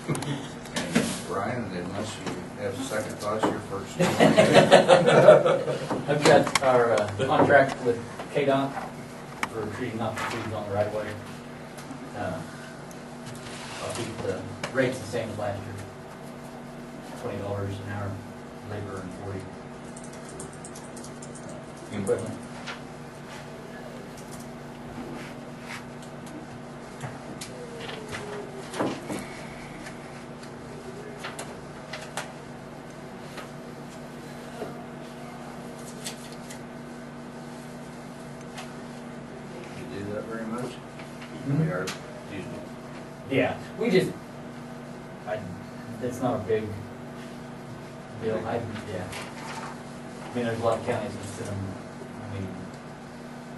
Brian, unless you have second thoughts, you're first. I've got our contract with KDOT for treating off the trees on the right of way. I'll keep the rates the same as last year. $20 an hour labor and 40 equipment. Very much. We are usually. Yeah, we just, it's not a big deal. Yeah. I mean, there's a lot of counties that send them,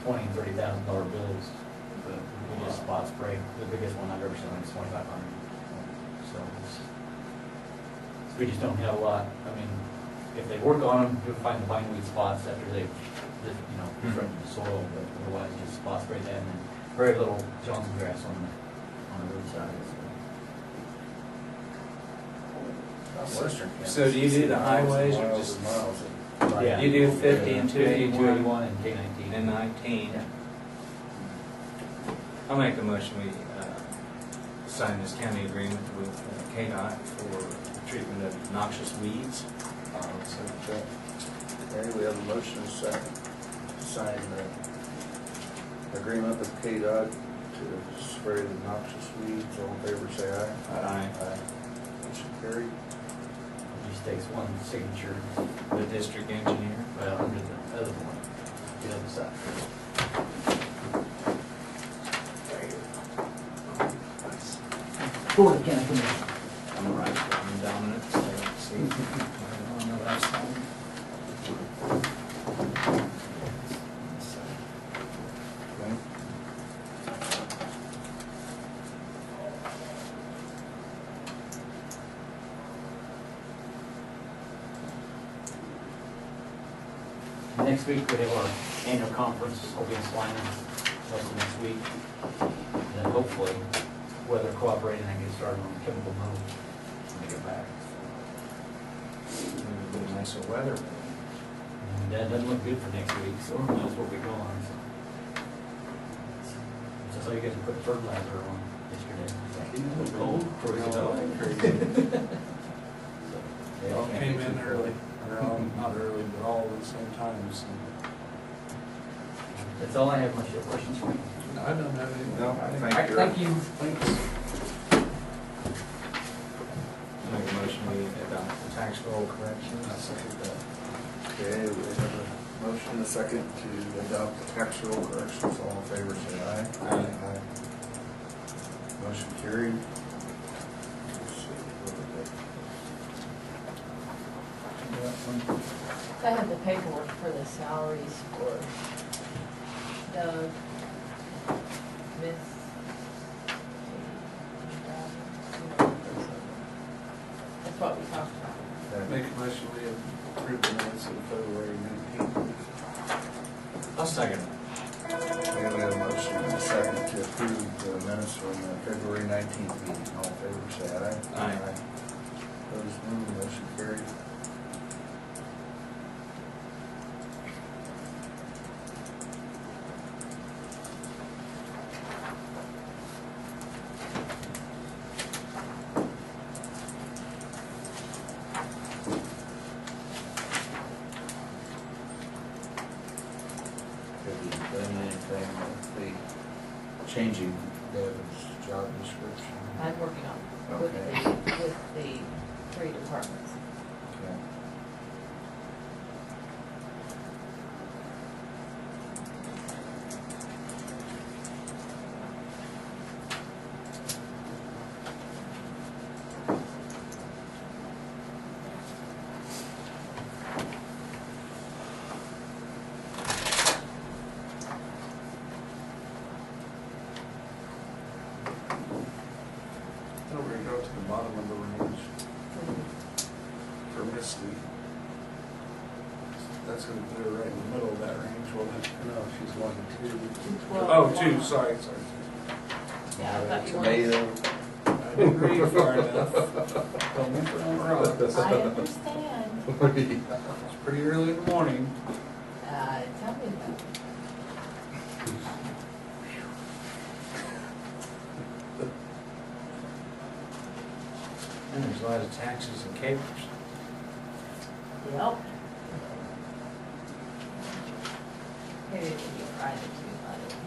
$20,000 and $30,000 bills, but we just spot spray. The biggest one I've ever seen is $2,500. So we just don't have a lot. I mean, if they work on them, you'll find the bindweed spots after they've, disrupted the soil, but otherwise just spot spray that, and then very little Johnson grass on the roadside. Western. So do you do the highways or just miles? Yeah. You do 50 and 281 and K19 and 19? Yeah. I'll make the motion we sign this county agreement with KDOT for treatment of noxious weeds. Okay, we have a motion and a second to sign the agreement with KDOT to spray the noxious weeds. All in favor, say aye. Aye. Aye. Motion carried. It just takes one signature, The district engineer. well, under the other one, the other side. For the county commission. I'm right, I'm dominant, so see. On the last one. Okay. Next week, we have our annual conference, will be in Salina, that's next week. And then hopefully, weather cooperating, I can get started on the chemical mode when we get back. Maybe a little nicer weather. And that doesn't look good for next week, so who knows what we go on, so. Just so you guys put fertilizer on yesterday. A little cold before we get out. They all came in early, or not early, but all at the same time, so. That's all I have, unless you have questions for me. No, I don't have any. No, All thank right, you. thank you. Thanks. Make a motion we adopt the tax roll corrections. I second that. Okay, we have a motion and a second to adopt the tax roll corrections. All in favor, say aye. Aye. Motion carried. Let's see, what did I have the paperwork for the salaries for Doug, Miss. That's what we talked about. that? Make a motion, we approve the minutes of February 19th. I'll second. And we have a motion and a second to approve the minutes from the February 19th meeting. All in favor, say aye. Aye. Opposed, no. Motion carried. Have you done anything with the changing Devin's job description? I'm working on it with the 3 departments. Okay. Now we're gonna go to the bottom of the range for Misty. That's gonna put her right in the middle of that range, well, no, she's 1 and 2. 12. Oh, 2, sorry. Yeah, I thought you wanted. Tomato. I didn't read far enough. Don't get me wrong. I understand. It's pretty early in the morning. Tell me about it. And there's a lot of taxes and capers. Yep. Maybe it would be Friday too, by the way.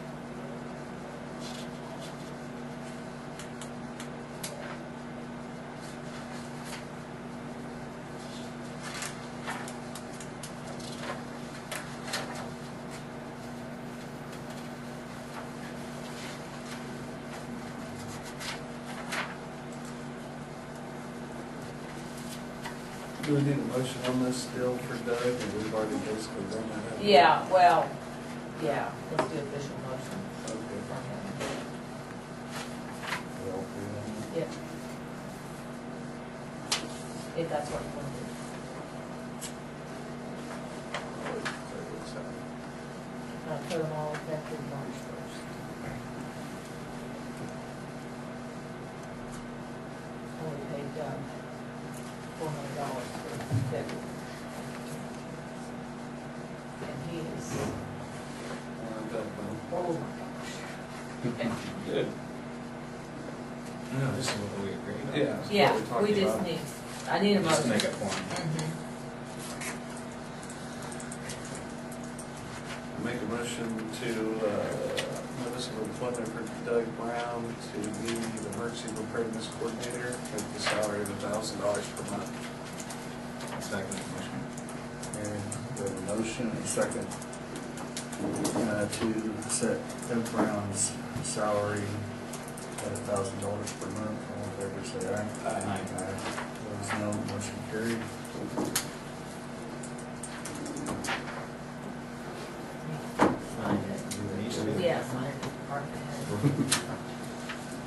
Do we need a motion on this still for Doug, or we've already basically done that? Yeah, well, yeah, let's do official motion Okay. for him. Yep. If that's what you want to do. Put them all effective March 1st. And we paid Doug $400 for February. And he is, oh my gosh. Good. No, this is what we agreed on. Yeah. that's what Yeah, we're talking we just about. need, I need a Just to motion. make it form. Mhm. Make a motion to, notice of employment for Doug Brown to be the emergency preparedness coordinator at the salary of $1,000 per month. Second motion. And we have a motion and a second to set Doug Brown's salary at $1,000 per month. All in favor, say aye. Aye. Opposed, no. Motion carried. Yes, I department head.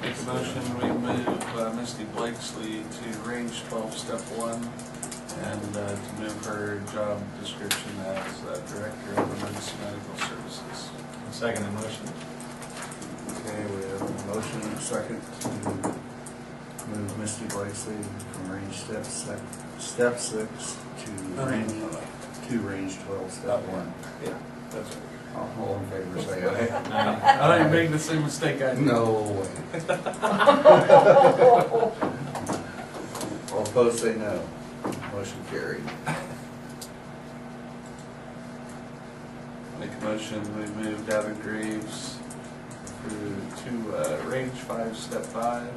Make a motion, we move Misty Blakesley to range 12, step 1, and to move her job description as Director of Emergency Medical Services. Second motion. Okay, we have a motion and a second to move Misty Blakesley from range step 6 to range 12, step 1. Yeah, that's it. All in favor, say aye. I thought you made the same mistake I did. No way. All opposed, say no. Motion carried. Make a motion, we move Gavin Graves to range 5, step 5.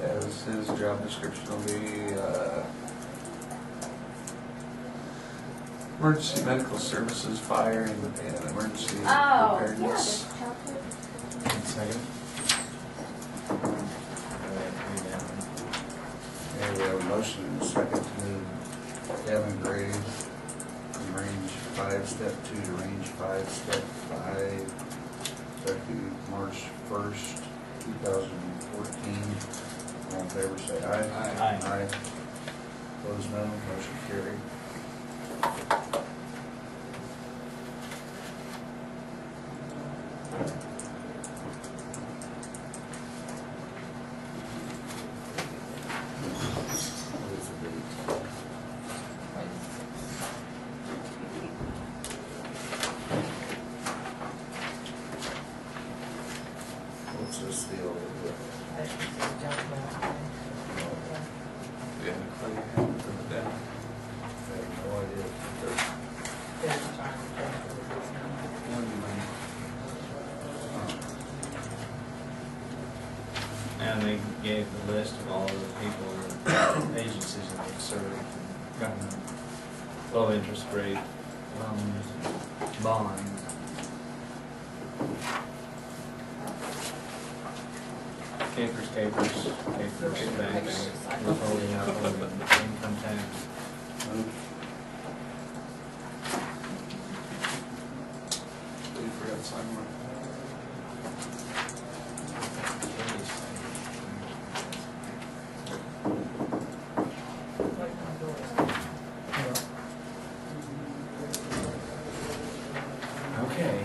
As his job description will be emergency medical services, fire, and emergency Oh, yeah, preparedness. there's chapter. Second. Okay, we have a motion and a second to move Gavin Graves from range 5, step 2 to range 5, step 5, effective March 1st, 2014. All in favor, say aye. Aye. Aye. Opposed, no. Motion carried. What is the date? What's this deal with? I should say judgment. Yeah, Clay, put it down. I have no idea. There's time to judge with this now. And they gave the list of all the people, agencies that they've served, and government, low interest rate, loans, bonds. Capers, banks, withholding out income tax. You forgot to sign one. Wait, my door's- Okay.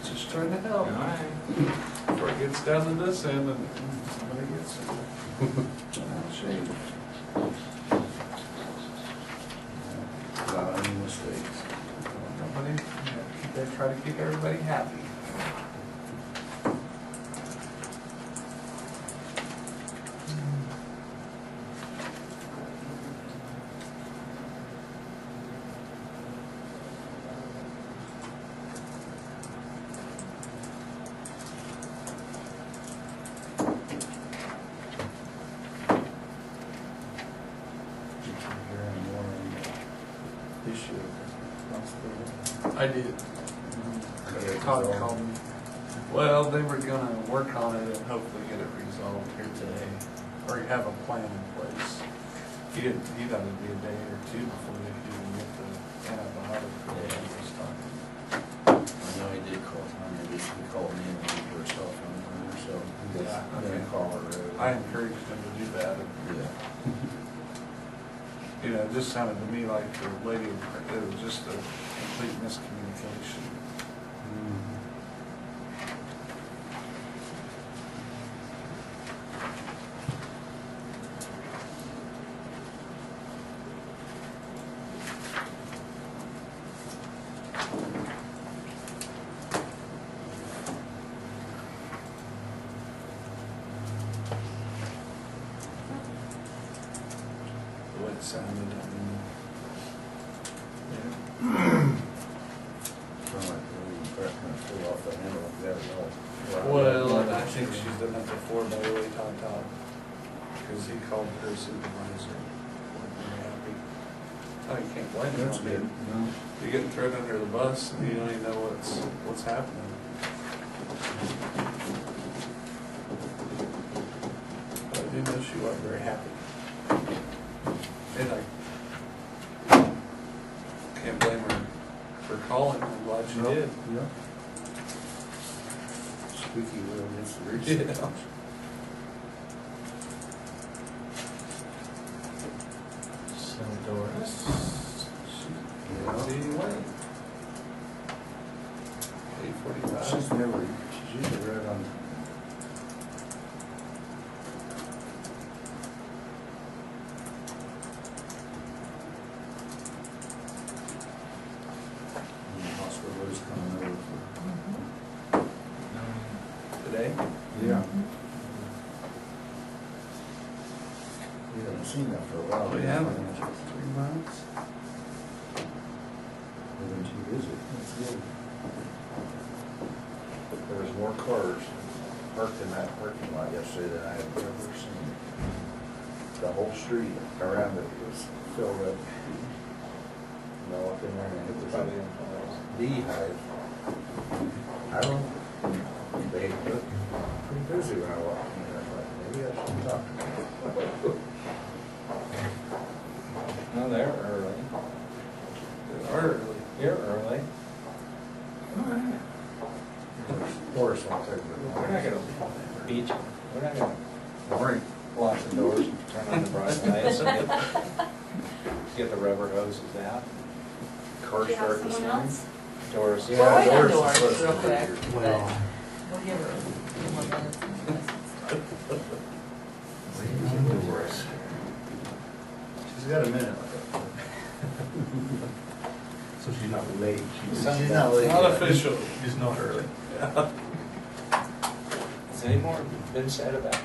Just just trying to help. All right. Before it gets down to this end and somebody gets shame. Without any mistakes. Company, they try to keep everybody happy. I did. Called me. Well, they were gonna work on it and hopefully get it resolved here today, or have a plan in place. He thought it'd be a day or two before they could even get the antibiotic. Yeah. He was talking. I know he did call Tanya, he called me and he put herself on there, so I'm Yeah, gonna okay. call her. I encouraged him to do that. Yeah. You know, it just sounded to me like the lady, it was just a complete miscommunication. The way it sounded, I mean, Sound like the crack kind of flew off the handle of that wall. well, and I think she's done it before by the way on top, because he called her supervisor, wasn't very happy. Oh, you can't blame him. That's I mean, good. No. you're getting thrown under the bus and you don't even know what's happening. But I do know she wasn't very happy. And I can't blame her for calling, I'm glad she No, did. Yeah. Squeaky wheel against the grease. Yeah. So Doris. Yeah. Anyway. She's 8:45. never, she's usually right on. The hospital is coming over for. Today? Yeah. We haven't seen that for a while. We haven't. 3 months. We've been too busy. That's good. There was more cars parked in that parking lot yesterday than I had ever seen. The whole street around it was filled up. And I walked in there and it was a beehive. I don't, they looked pretty busy when I walked in there. I thought, maybe I should talk to them. No, they're early. They are early. You're early. Horace won't take We're not gonna beat you. We're not gonna Morning. lock the doors and turn on the bright lights and get the rubber hoses out. Car Do you have start this someone morning. else? Doors. Yeah, Well, wait on Doris is Doris supposed to real be quick, here. but we'll give her a few more minutes. Doris. She's got a minute. So she's not late. She's not late. Not yet. official. She's not early. Yeah. Has any more been said about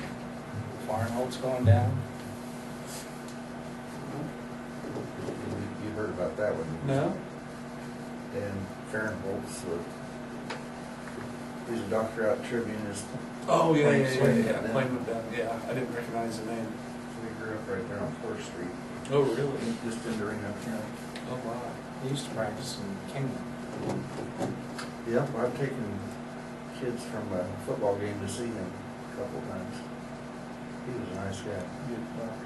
Farnholt's going down? You heard about that one? No? Dan Fahrenholtz, he's a doctor out at Tribune, is, Oh, yeah, Plain Swing, yeah. Plain went down, yeah, I didn't recognize the name. he grew up right there on 4th Street, Oh, really? just in Doreno County. Oh, wow. He used to practice in Kingman. Yeah, well, I've taken kids from a football game to see him a couple of times. He was a nice guy. Good talk.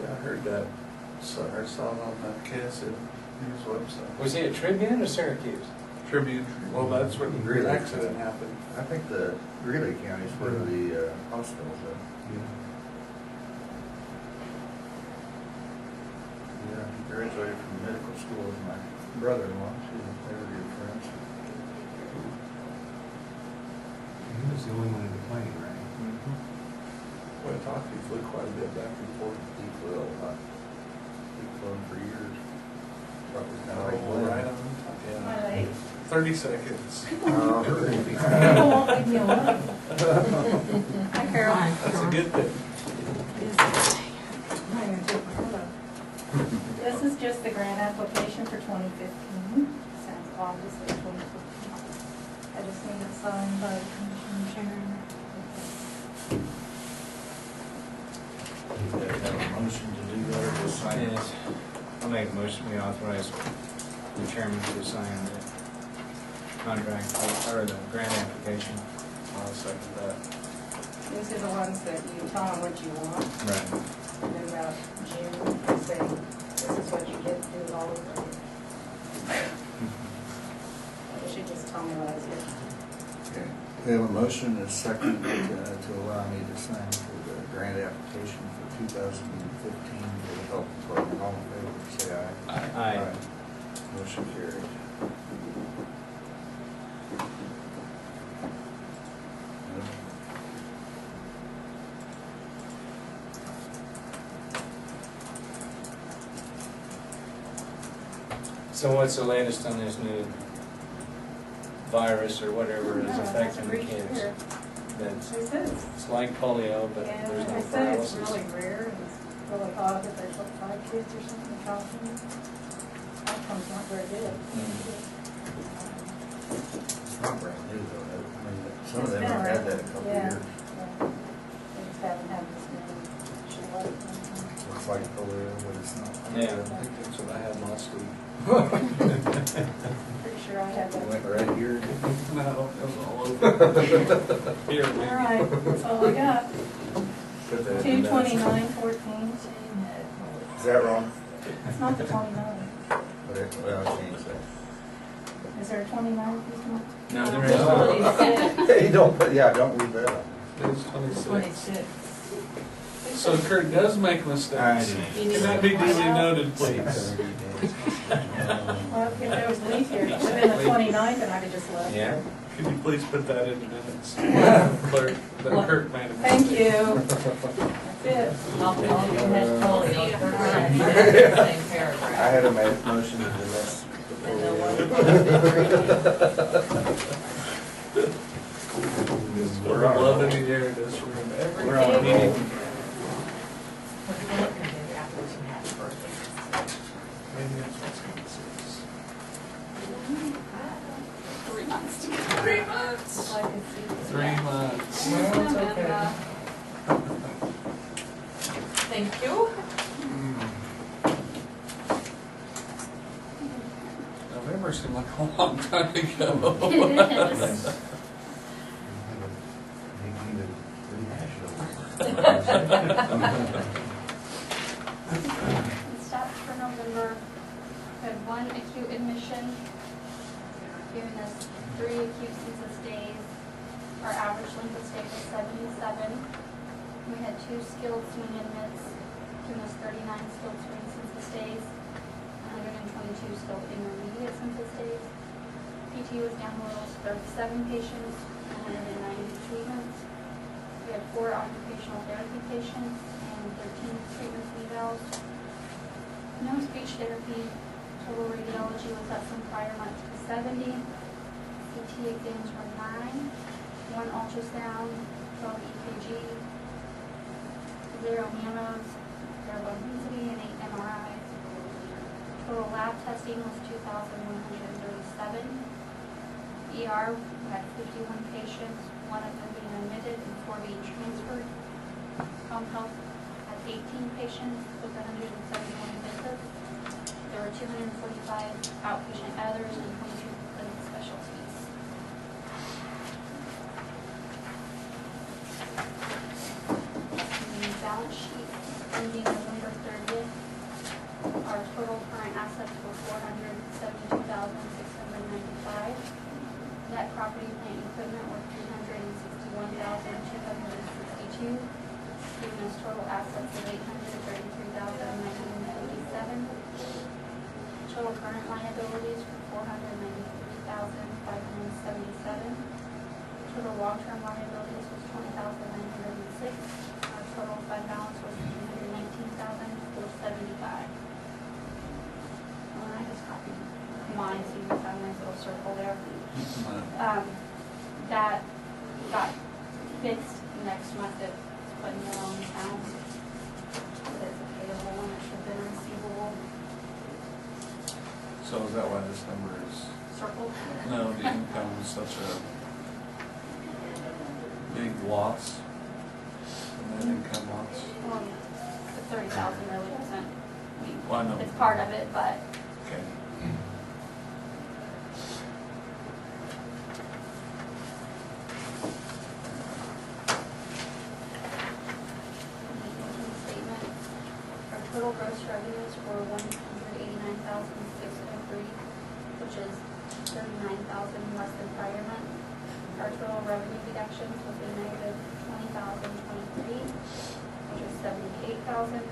Yeah, I heard that. So I saw it on the Cassidy News website. Was he at Tribune or Syracuse? Tribune, well, that's where the Really? accident happened. I think the Greeley County is where the hospitals are. Yeah, he graduated from medical school with my brother-in-law, they were good friends. When I talked, he flew quite a bit back and forth. He flew a lot. He flown for years. Probably kind of like Oh, Glenn. right on. My Yeah. leg. 30 seconds. People won't leave me alone. Hi, Carol. That's a good thing. This is just the grant application for 2015. Sounds obviously 2015. I just need it signed by the commission chair. You guys have a motion to do that or just sign it? Yes. I'll make a motion, we authorize the chairman to sign the contract, or the grant application. I'll second that. These are the ones that you tell them what you want, Right. and then about June, they say, this is what you get, do it all over again. You should just tell me what I did. Okay. We have a motion and a second to allow me to sign for the grant application for 2015 for the health department. All in favor, say aye. Aye. Motion carried. So what's the latest on this new virus or whatever is affecting the kids? That's, They said it's like polio, but yeah, there's no they said it's paralysis. really rare, and it's really odd that there's like 5 kids or something in California. Outcome's not very good. It's not brand new though. I mean, some of It's them been have had around. that a couple Yeah. years. They just haven't had this many. Looks like polio, but it's not. Yeah. I think that's what I had last week. Pretty sure I had It that. went right here. No, it was all over. Here, All maybe. right, that's all I got. Put that in 22914. Is that wrong? It's not the 29. But it, well, I'll change that. Is there a 29 this month? No, there There's isn't. 26. Hey, don't, yeah, don't leave that on. It's 26. 26. So Kurt does make mistakes. I do. Can that be duly noted, please? Well, if there was leave here, it should have been the 29th, and I'd have just left. Yeah. Could you please put that in the minutes? Clerk, that Kurt made a mistake. Thank you. That's it. All you had polio, same I paragraph. had a motion to the rest. And the one. We're loving the air in this room every We're on a meeting. roll. Maybe that's what's going to say. 3 months to go. 3 months. I could see this. 3 months. Well, it's okay. Thank you. November seemed like a long time ago. It is. Stats for November, we had 1 acute admission, giving us 3 acute census days. Our average length of stay was 77. We had 2 skilled swing admits, giving us 39 skilled swing census days, 122 skilled intermediate census days. PT was down a little, 37 patients, 190 treatments. We had 4 occupational therapy patients and 13 treatment evals. No speech therapy. Total radiology was up from prior month to 70. CT exams were 9. 1 ultrasound, 12 EKG, 0 mammos, 0 bone density, and 8 MRIs. Total lab testing was 2,137. ER, we had 51 patients, 1 of them being admitted and 4 being transferred. Home health had 18 patients with 171 visits. There were 245 outpatient others and 22 clinic specialties. The balance sheet ending November 30th, our total current assets were $472,695. Net property, plant, and equipment were $361,262, giving us total assets of $833,957. Total current liabilities were $493,577. Total long-term liabilities was $20,906. Our total fund balance was $219,475. And I just copied mine, so you can find my little circle there. That got fixed next month, it's put in the wrong account. But it's a payable one, it should have been receivable, So is that why this number is, circled. no, the income is such a big loss? And then income loss? Well, the 30,000 really doesn't, I mean, Well, I know. it's part of it, but Okay. statement. Our total gross revenues were $189,603, which is 39,000 less than prior month. Our total revenue deductions was a negative 20,023, which is 78,000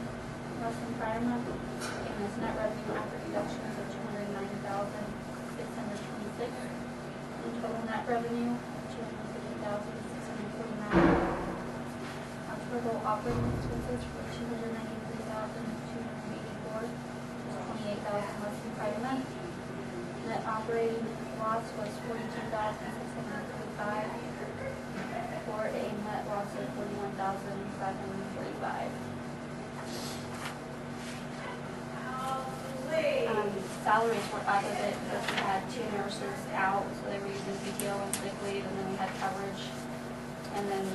less than prior month. And this net revenue after deductions of 290,626. And total net revenue, 250,649. Our total operating expenses were $293,284, which is 28,000 less than prior month. Net operating loss was $42,635, for a net loss of $41,545. Salaries were up a bit because we had 2 nurses out, so they were using PTO and sick leave, and then we had coverage. And then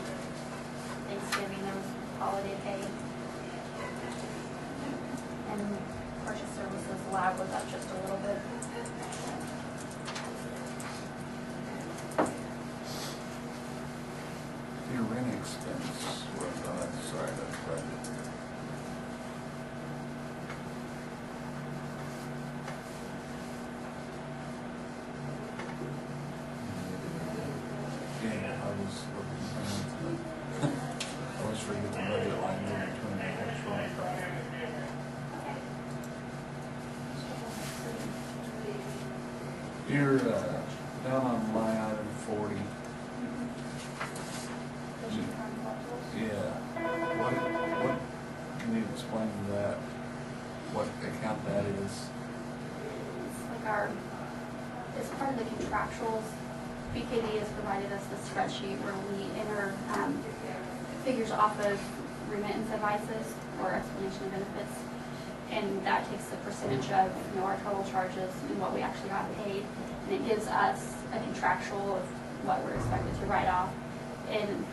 Thanksgiving, there was holiday pay. And purchase services lab was up just a little bit. Your rent expense was, sorry, that's right. Yeah, I was looking for it. I always forget the budget line there between the actual. You're, down on line item 40. Yeah. What, can you explain that? What account that is? It's like it's part of the contractuals. BKD has provided us this spreadsheet where we enter figures off of remittance advices or explanation of benefits. And that takes the percentage of our total charges and what we actually got paid. And it gives us a contractual of what we're expected to write off. And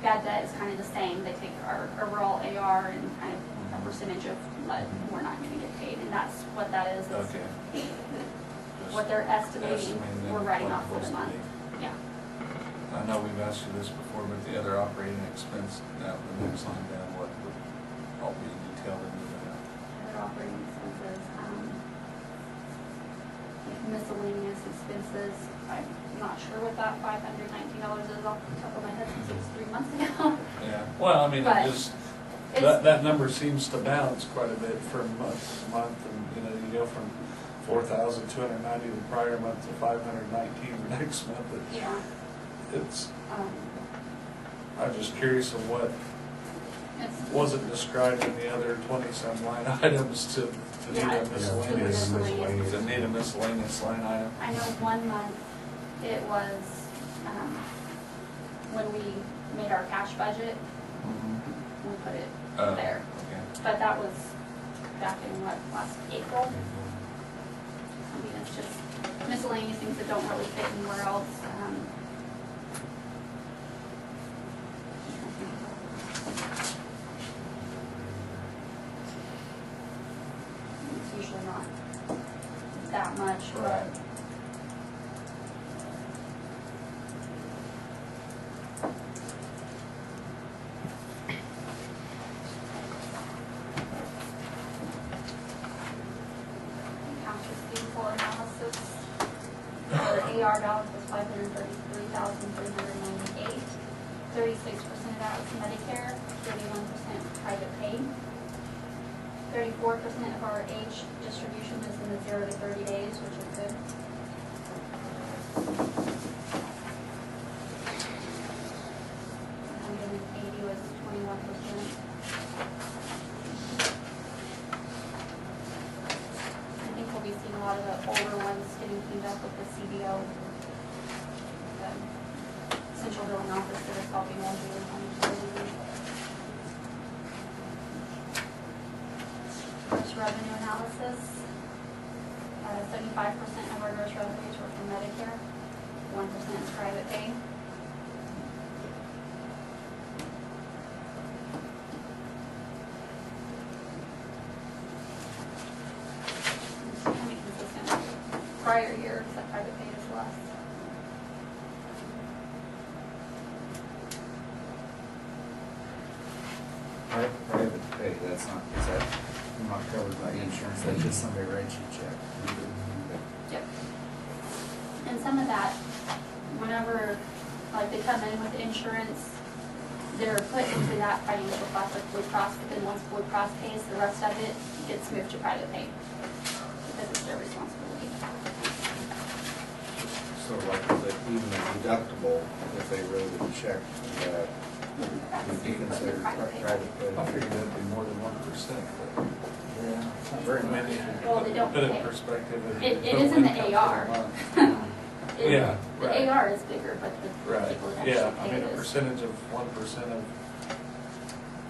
bad debt is kind of the same. They take our overall AR and kind of a percentage of what we're not going to get paid. And that's what that is. Okay. What they're estimating, Estimating we're writing what off for the it's month. supposed Yeah. I know we've asked you this before, but the other operating expense, now the next line down, what would all be detailed into that? Other operating expenses, miscellaneous expenses. I'm not sure what that $519 is off the top of my head since it was 3 months ago. Yeah, well, I mean, But it just, it's- that number seems to bounce quite a bit from month to month, and, you go from 4,290 the prior month to 519 the next month. Yeah. It's, Um, I'm just curious of what it's- wasn't described in the other 20-some line items to need Yeah, a it's miscellaneous, miscellaneous. to need a miscellaneous line item. I know 1 month it was when we made our cash budget, we put it there. Okay. But that was back in last April. I mean, it's just miscellaneous things that don't really fit anywhere else. It's usually not that much, but Right. accounts receivable analysis. Our AR balance was $533,398. 36% of that was Medicare, 31% private pay. 34% of our age distribution is in the 0 to 30 days, which is good. 180 was 21%. revenue analysis. 75% of our gross revenues were from Medicare, 1% is private pay. It's kind of consistent with prior year, except private pay is less. Private pay, that's not, is that not covered by insurance, that's just somebody writes you a check? Yep. And some of that, whenever, like, they come in with insurance, they're put into that financial class, like Blue Cross, but then once Blue Cross pays, the rest of it gets moved to private pay, because it's their responsibility. So like, even a deductible, if they wrote a check, would be considered private pay? I figured that'd be more than 1%, but. Yeah, not very many. Well, they don't Put it pay. in perspective. It is in the AR. Yeah, The right. AR is bigger, but the Right, people that actually yeah, I pay mean, a it is. percentage of 1% of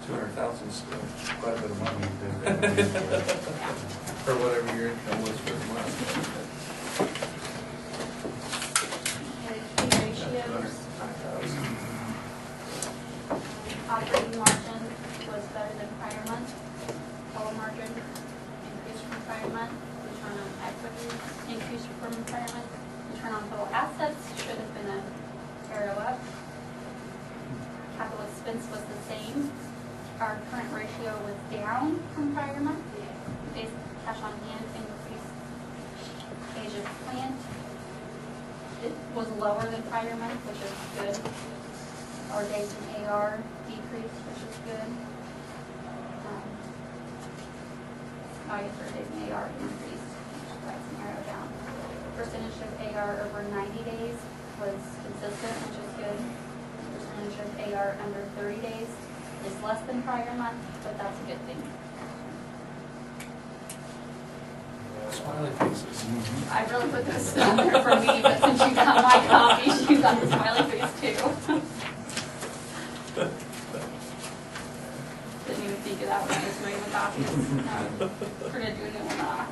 200,000 is still quite a bit of money. For whatever your income was for the month. Okay, key ratios. Operating margin was better than prior month. Total margin increased from prior month. Return on equity increased from prior month. Return on total assets should have been an arrow up. Capital expense was the same. Our current ratio was down from prior month. Basic cash on hand increased. Age of plant, it was lower than prior month, which is good. Our days in AR decreased, which is good. I guess our days in AR increased, which that's an arrow down. Percentage of AR over 90 days was consistent, which is good. Percentage of AR under 30 days is less than prior month, but that's a good thing. Smiley faces. I really put this on there for me, but since you got my copy, you got the smiley face too. Didn't even think of that when I was doing the copies. We're gonna do a new one off.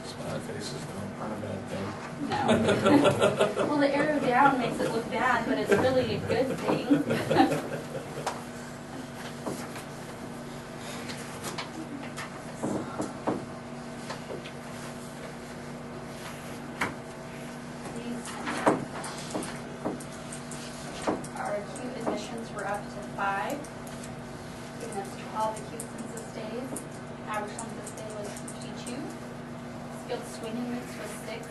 Smiley faces aren't a bad thing. No. Well, the arrow down makes it look bad, but it's really a good thing. Our acute admissions were up to 5, giving us 12 acute census days. Average length of stay was 52. Skilled swinging mix was 6,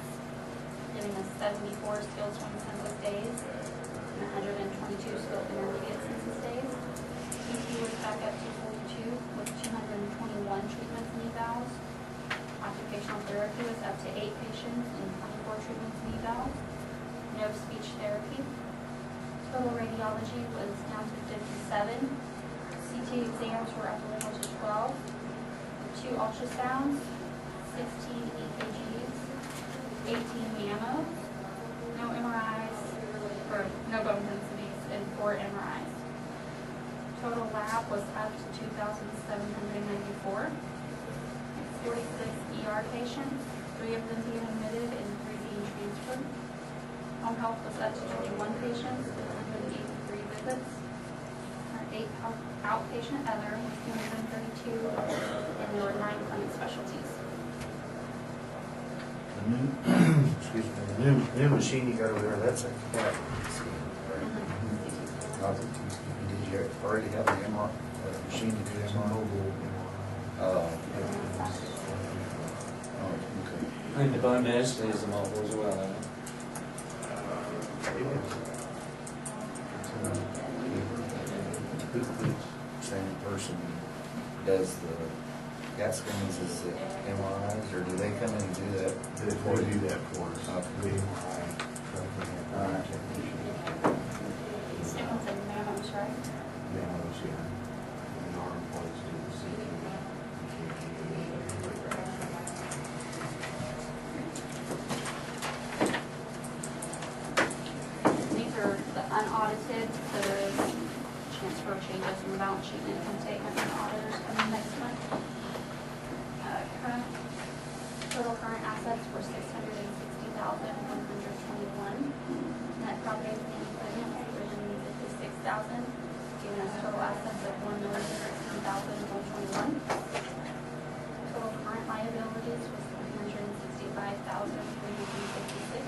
giving us 74 skilled swing census days and 122 skilled intermediate census days. PT was back up to 42 with 221 treatments and evals. Occupational therapy was up to 8 patients and 24 treatments and evals. No speech therapy. Total radiology was down to 57. CT exams were up a little to 12. 2 ultrasounds, 16 EKGs, 18 mammos, no MRIs, or no bone densities, and 4 MRIs. Total lab was up to 2,794. 46 ER patients, 3 of them being admitted and 3 being transferred. Home health was up to 21 patients with 183 visits. Our 8 outpatient other was 232, and there were 9 clinic specialties. The new, excuse me, the new machine you got over there, that's a CAT scan, right? Not a CT scan. Did you already have an MR, machine to do MR? Oh, okay. I think the bone density is the mobile as well, isn't it? Same person does the CAT scans as the MRIs, or do they come in and do that? They do that for us. Okay. All right. Same ones in mammos, right? Mammals, yeah. And our employees do the CT. These are the unaudited that are transfer changes in the balance sheet and income statement, and the auditors coming next month. Total current assets were $660,121. Net property and equipment was $356,000, giving us total assets of $1,016,121. Total current liabilities was $365,356.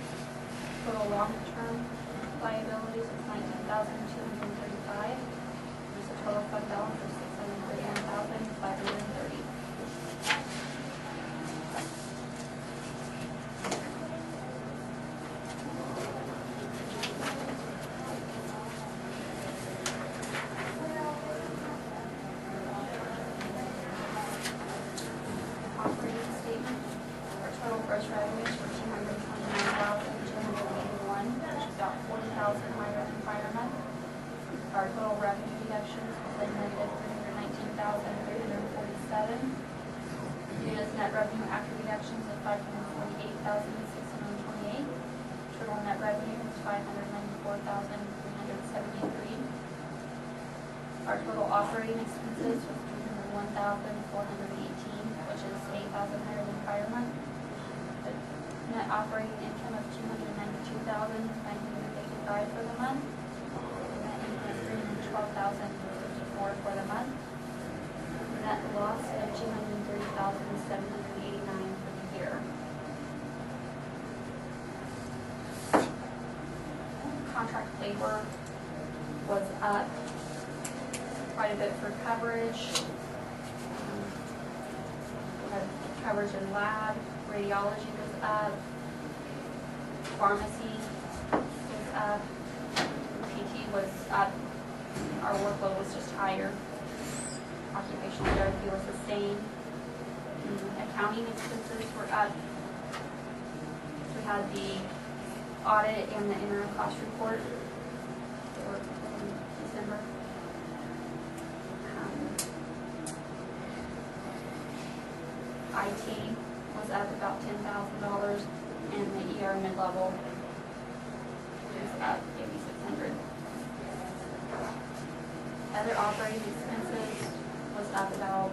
Total long-term liabilities was $19,235. There's a total fund balance of $631,530. Operating statement. Our total gross revenues were $229,281, which is about $40,000 higher than prior month. Our total revenue deductions was a negative $319,347. Gave us net revenue after deductions of $548,628. Total net revenue was $594,373. Our total operating expenses was $301,418, which is $8,000 higher than prior month. The net operating income of $292,955 for the month. Net income of $312,054 for the month. Net loss of $230,789 for the year. Contract labor was up quite a bit for coverage. We had coverage in lab, radiology was up, pharmacy was up, PT was up, our workload was just higher. Occupational therapy was the same. Accounting expenses were up. We had the audit and the interim cost report for December. IT was up about $10,000, and the ER mid-level was up $8,600. Other operating expenses was up about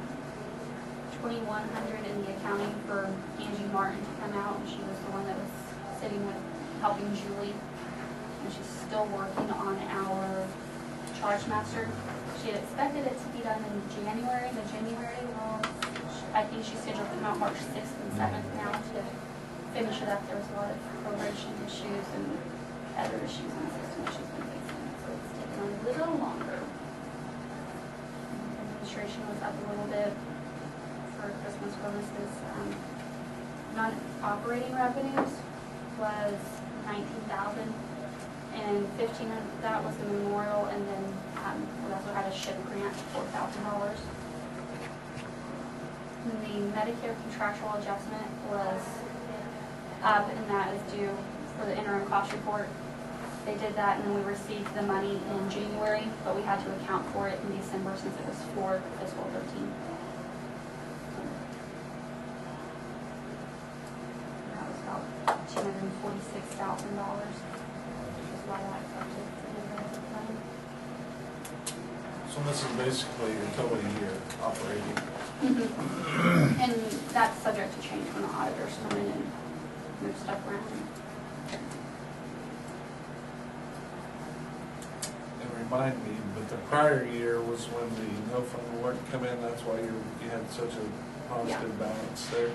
$2,100 in the accounting for Angie Martin to come out, and she was the one that was sitting with helping Julie, and she's still working on our charge master. She had expected it to be done in January, well, I think she's scheduled to come out March 6th and 7th now to finish it up. There was a lot of proration issues and other issues in the system that she's been facing, so it's taken a little longer. Administration was up a little bit for Christmas bonuses. Non-operating revenues was $19,000, and $1,500 of that was the memorial, and then we also had a SHIP grant of $4,000. And the Medicare contractual adjustment was up, and that is due for the interim cost report. They did that, and then we received the money in January, but we had to account for it in December since it was for fiscal 13. That was about $246,000, which is why that affected the benefit plan. So this is basically your total year operating. And that's subject to change when the auditors come in and move stuff around. And remind me, but the prior year was when the no fund work come in, that's why you had such a positive balance there?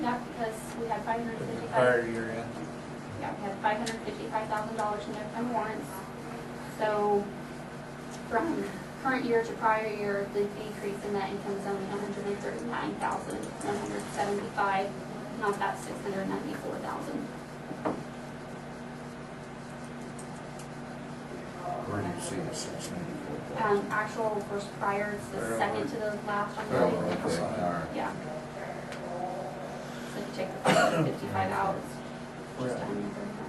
Yeah, because we had The prior $555,000. year end? Yeah, we had $555,000 in no fund warrants. So from current year to prior year, the decrease in net income is only $139,175, not that $694,000. Where do you see the 694? Actual versus prior, it's the second to the last on the Oh, right. okay, all right. Yeah. So if you take the 555 out, it's just Yeah. 139.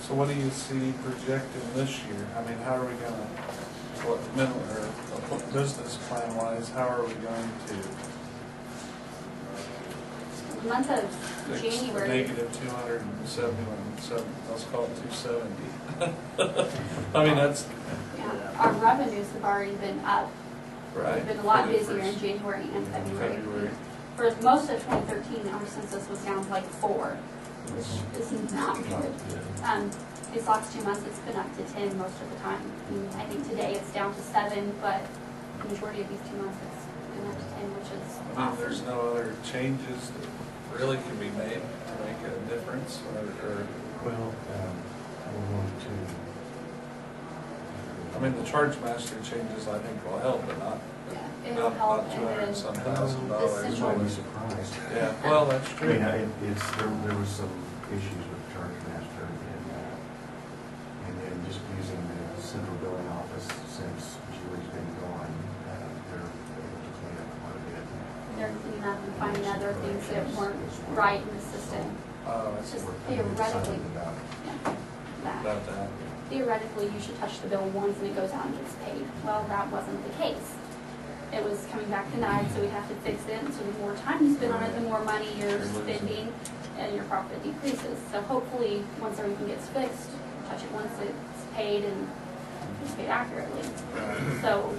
So what do you see projecting this year? I mean, how are we gonna, what middle, or business plan wise, how are we going to? The month of fixed January. negative 271, let's call it 270. I mean, that's, Yeah, our revenues have already been up. right. We've been a lot for the busier in first January and February. February. For most of 2013, our census was down to like 4, which is not good. These last 2 months, it's been up to 10 most of the time. And I think today it's down to 7, but the majority of these 2 months, it's been up to 10, which is I mean, there's awesome. no other changes that really can be made to make a difference, or, Well, we're going to, I mean, the charge master changes I think will help, but not, Yeah, it'll help, not and 200 then some thousand the dollars. I central- might be surprised. Yeah, well, that's I true. mean, there was some issues with the charge master and then just using the central billing office since Julie's been gone, they're able to clean up quite a bit. they're cleaning up and finding other things that weren't right in the system. Oh, I It's see. just We're kind of theoretically, excited about it. yeah, that. About that. Theoretically, you should touch the bill once and it goes out and gets paid. Well, that wasn't the case. It was coming back denied, so we have to fix it. And so the more time you spend on it, the more money you're spending and your profit decreases. So hopefully, once everything gets fixed, touch it once it's paid and it's paid accurately. So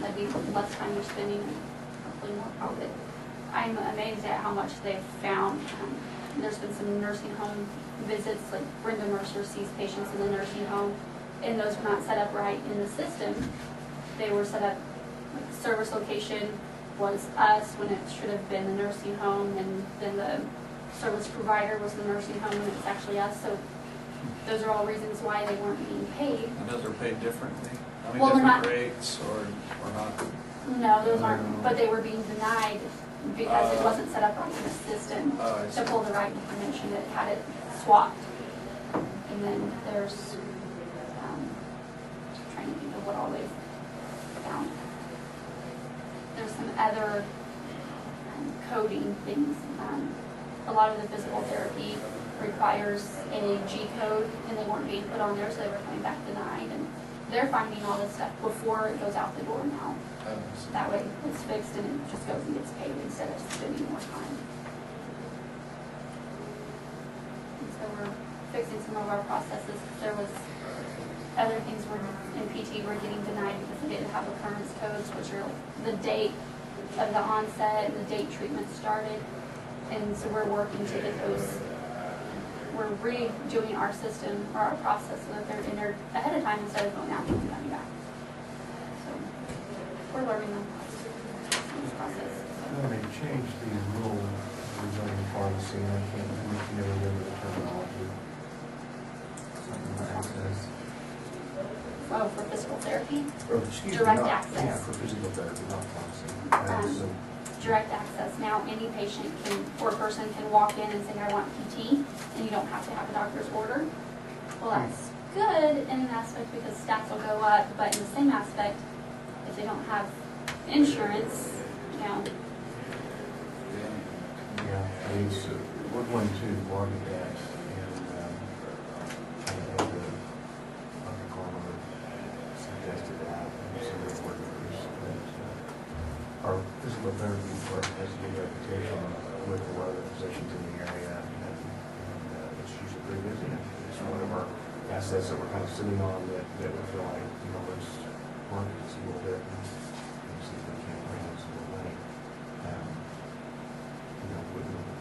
that'd be less time you're spending and hopefully more profit. I'm amazed at how much they've found. There's been some nursing home visits, like Brenda Mercer sees patients in the nursing home, and those were not set up right in the system. They were set up, like the service location was us when it should have been the nursing home, and then the service provider was the nursing home when it's actually us. So those are all reasons why they weren't being paid. And those are paid differently? I mean, Well, they're different not- rates or not? No, those aren't, but they were being denied because it wasn't set up right in the system Oh, I to see. pull the right information. It had it swapped. And then there's, trying to think of what all they've found. There's some other coding things. A lot of the physical therapy requires a G code, and they weren't being put on there, so they were coming back denied. And they're finding all this stuff before it goes out the door now. Oh, I see. That way it's fixed and it just goes and gets paid instead of spending more time. And so we're fixing some of our processes. There was other things were in PT were getting denied because they didn't have occurrence codes, which are like the date of the onset and the date treatment started. And so we're working to get those. We're redoing our system or our process so that they're entered ahead of time instead of going out and coming back. So we're learning this process. When they changed the rule regarding pharmacy, and I can't remember the terminology. Something like access. Oh, for physical therapy? Or, excuse me, Direct not- access. Yeah, for physical therapy, not pharmacy. So, Direct access. Now, any patient can, or person can walk in and say, I want PT, and you don't have to have a doctor's order. Well, that's good in an aspect because stats will go up, but in the same aspect, if they don't have insurance, you know, yeah, I mean, so we're going to market that, and I think Dr. Carmer suggested that, and some of the workers, that our physical therapy department has a good reputation with a lot of the physicians in the area, and it's usually pretty busy. It's one of our assets that we're kind of sitting on that we feel like, let's market this a little bit and see if we can bring in some more money.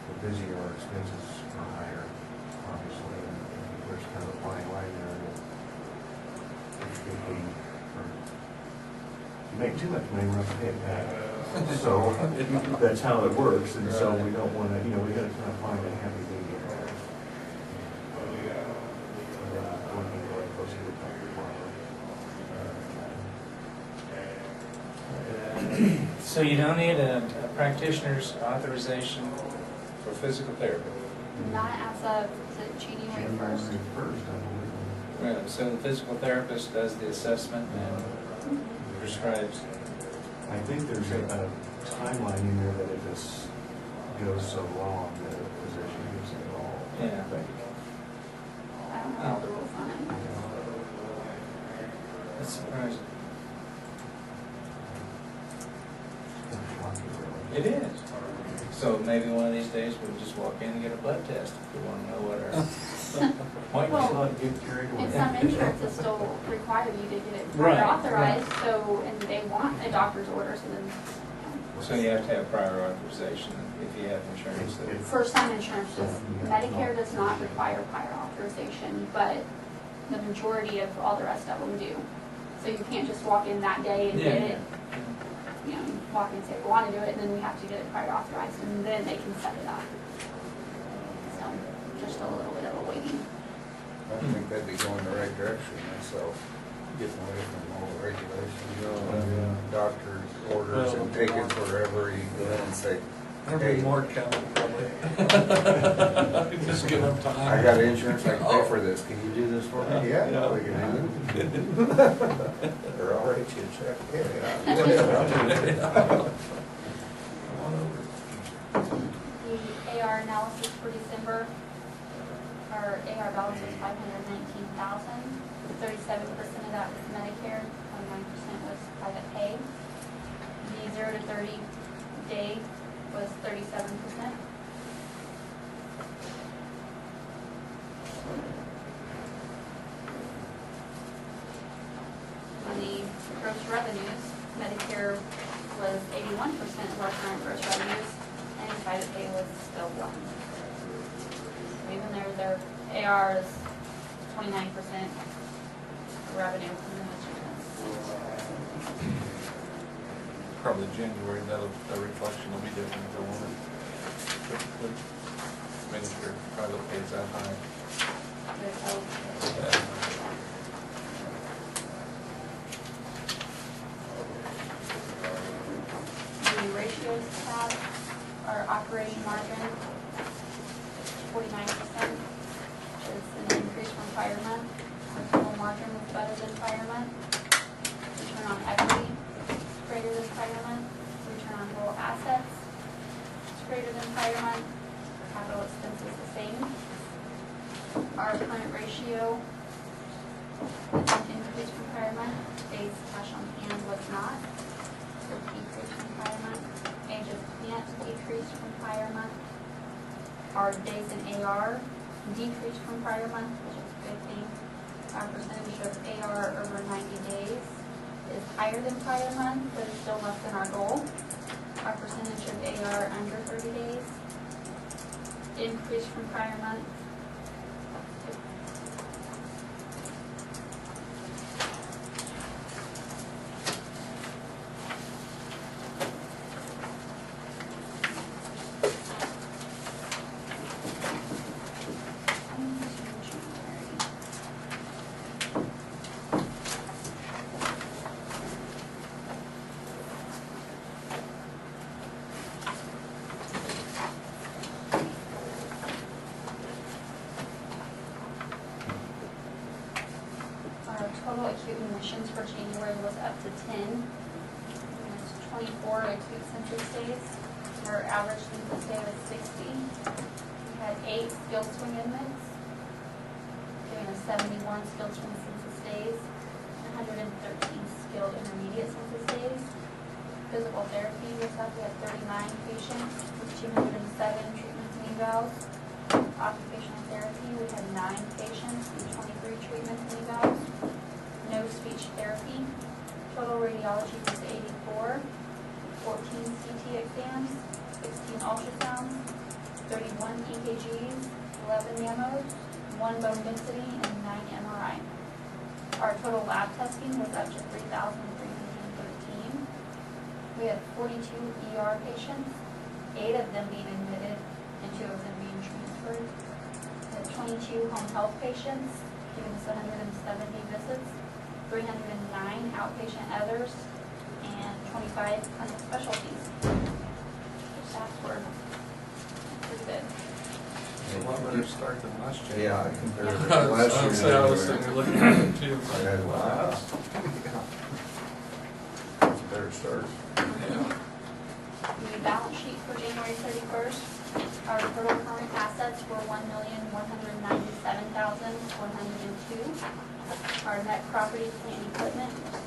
The busier our expenses are higher, obviously, and there's kind of a fine line there that if you make too much money, we're not paying it back. So that's how it works, and so we don't want to, we got to kind of find a happy medium there. Working really closely with Dr. Farmer. So you don't need a practitioner's authorization for physical therapy? not as of, is it January 1st? January 1st, I believe. Right, so the physical therapist does the assessment and prescribes. I think there's a timeline in there that if this goes so long, that a physician gets involved. Yeah. I think. I don't know the rules on it. That's surprising. It's shocking, really. It is. So maybe one of these days we'll just walk in and get a blood test if we want to know what our. Might Well, just not get carried away. And some insurances still require you to get it Right, prior authorized, so, and they want a doctor's order, so then, So you have to have prior authorization if you have insurance. that- for some insurances, Medicare does not require prior authorization, but the majority of all the rest of them do. So you can't just walk in that day and get it, you know, walk in and say, we want to do it, and then we have to get it prior authorized, and then they can set it up. So, just a little bit of a waiting. I think that'd be going the right direction myself, getting away from all the regulations, doctor's orders and taking forever. You go in and say, There'll be hey, more coming probably. Just give them time. I got insurance, I can pay for this, can you do this for me? Yeah, we can do it. Or I'll write you a check. Yeah. The AR analysis for December, our AR balance was 519,000. 37% of that was Medicare, 29% was private pay. The 0 to 30 day was 37%. On the gross revenues, Medicare was 81% of our current gross revenues, and private pay was still 1%. So even there, their AR is 29% revenue from the insurance. Probably January, the reflection will be different if they want it. Typically, making sure private pays that high. There's hope. The ratios tab, our operating margin, 49%, which is an increase from prior month. Our total margin was better than prior month. Return on equity is greater than prior month. Return on total assets is greater than prior month. Capital expenses the same. Our current ratio is an increase from prior month. Days cash on hand was not. So decrease from prior month. Age of plant decreased from prior month. Our days in AR decreased from prior month, which is a good thing. Our percentage of AR over 90 days is higher than prior month, but it's still less than our goal. Our percentage of AR under 30 days increased from prior month. Our total acute admissions for January was up to 10. There's 24 acute census days. Our average census day was 60. We had 8 skilled swing admits, giving us 71 skilled swing census days, and 113 skilled intermediate census days. Physical therapy was up, we had 39 patients with 207 treatments and evals. Occupational therapy, we had 9 patients and 23 treatments and evals. No speech therapy. Total radiology was 84, 14 CT exams, 16 ultrasounds, 31 EKGs, 11 mammos, 1 bone density, and 9 MRI. Our total lab testing was up to 3,313. We had 42 ER patients, 8 of them being admitted and 2 of them being transferred. We had 22 home health patients, giving us 170 visits, 309 outpatient others, and 25 clinic specialties. Our stats were pretty good. It's a lot better start than last year. Yeah, I compared it Yeah. to last year. I was sitting there looking at it too. Yeah, wow. It's a better start. Yeah. The balance sheet for January 31st, our total current assets were $1,197,102. Our net property, plant, and equipment was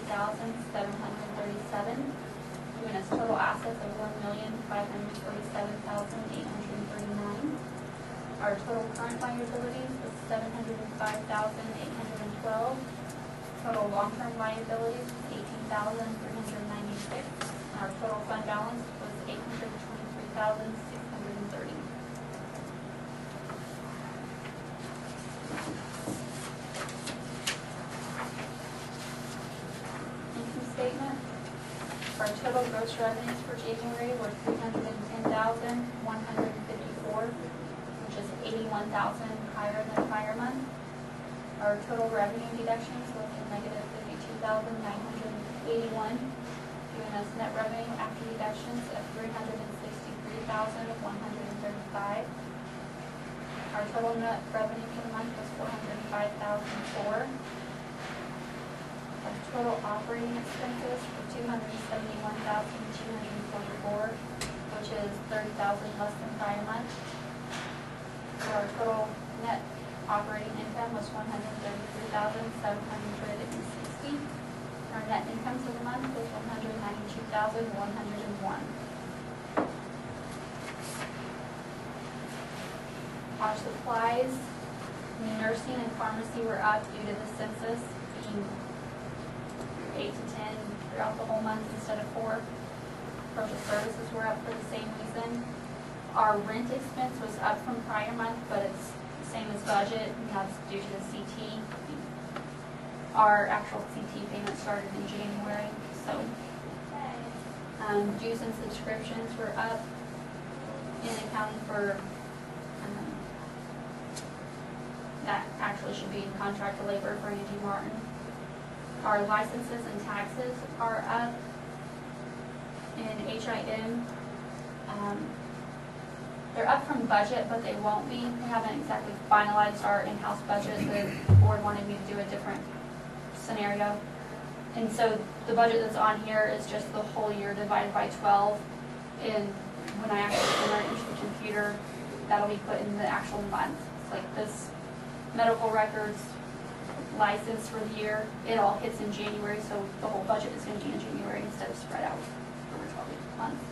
$350,737, giving us total assets assets of $1,547,839. Our total current liabilities was $705,812. Total long-term liabilities was $18,396. Our total fund balance was $823,630. Income statement. Our total gross revenues for January were $310,154, which is $81,000 higher than prior month. Our total revenue deductions was a negative $52,981, giving us net revenue after deductions of $363,135. Our total net revenue for the month was $405,004. Our total operating expenses were $271,244, which is $30,000 less than prior month. So our total net operating income was $133,760. Our net income for the month was $192,101. Our supplies, nursing and pharmacy were up due to the census being 8 to 10 throughout the whole month instead of 4. Social services were up for the same reason. Our rent expense was up from prior month, but it's the same as budget, and that's due to the CT. Our actual CT payment started in January, so dues and subscriptions were up in accounting for that actually should be in contract to labor for Angie Martin. Our licenses and taxes are up in HIM. They're up from budget, but they won't be. We haven't exactly finalized our in-house budget. The board wanted me to do a different scenario. And so the budget that's on here is just the whole year divided by 12. And when I actually enter it into the computer, that'll be put in the actual month. It's like this medical records license for the year, it all hits in January, so the whole budget is going to be in January instead of spread out over 12 months.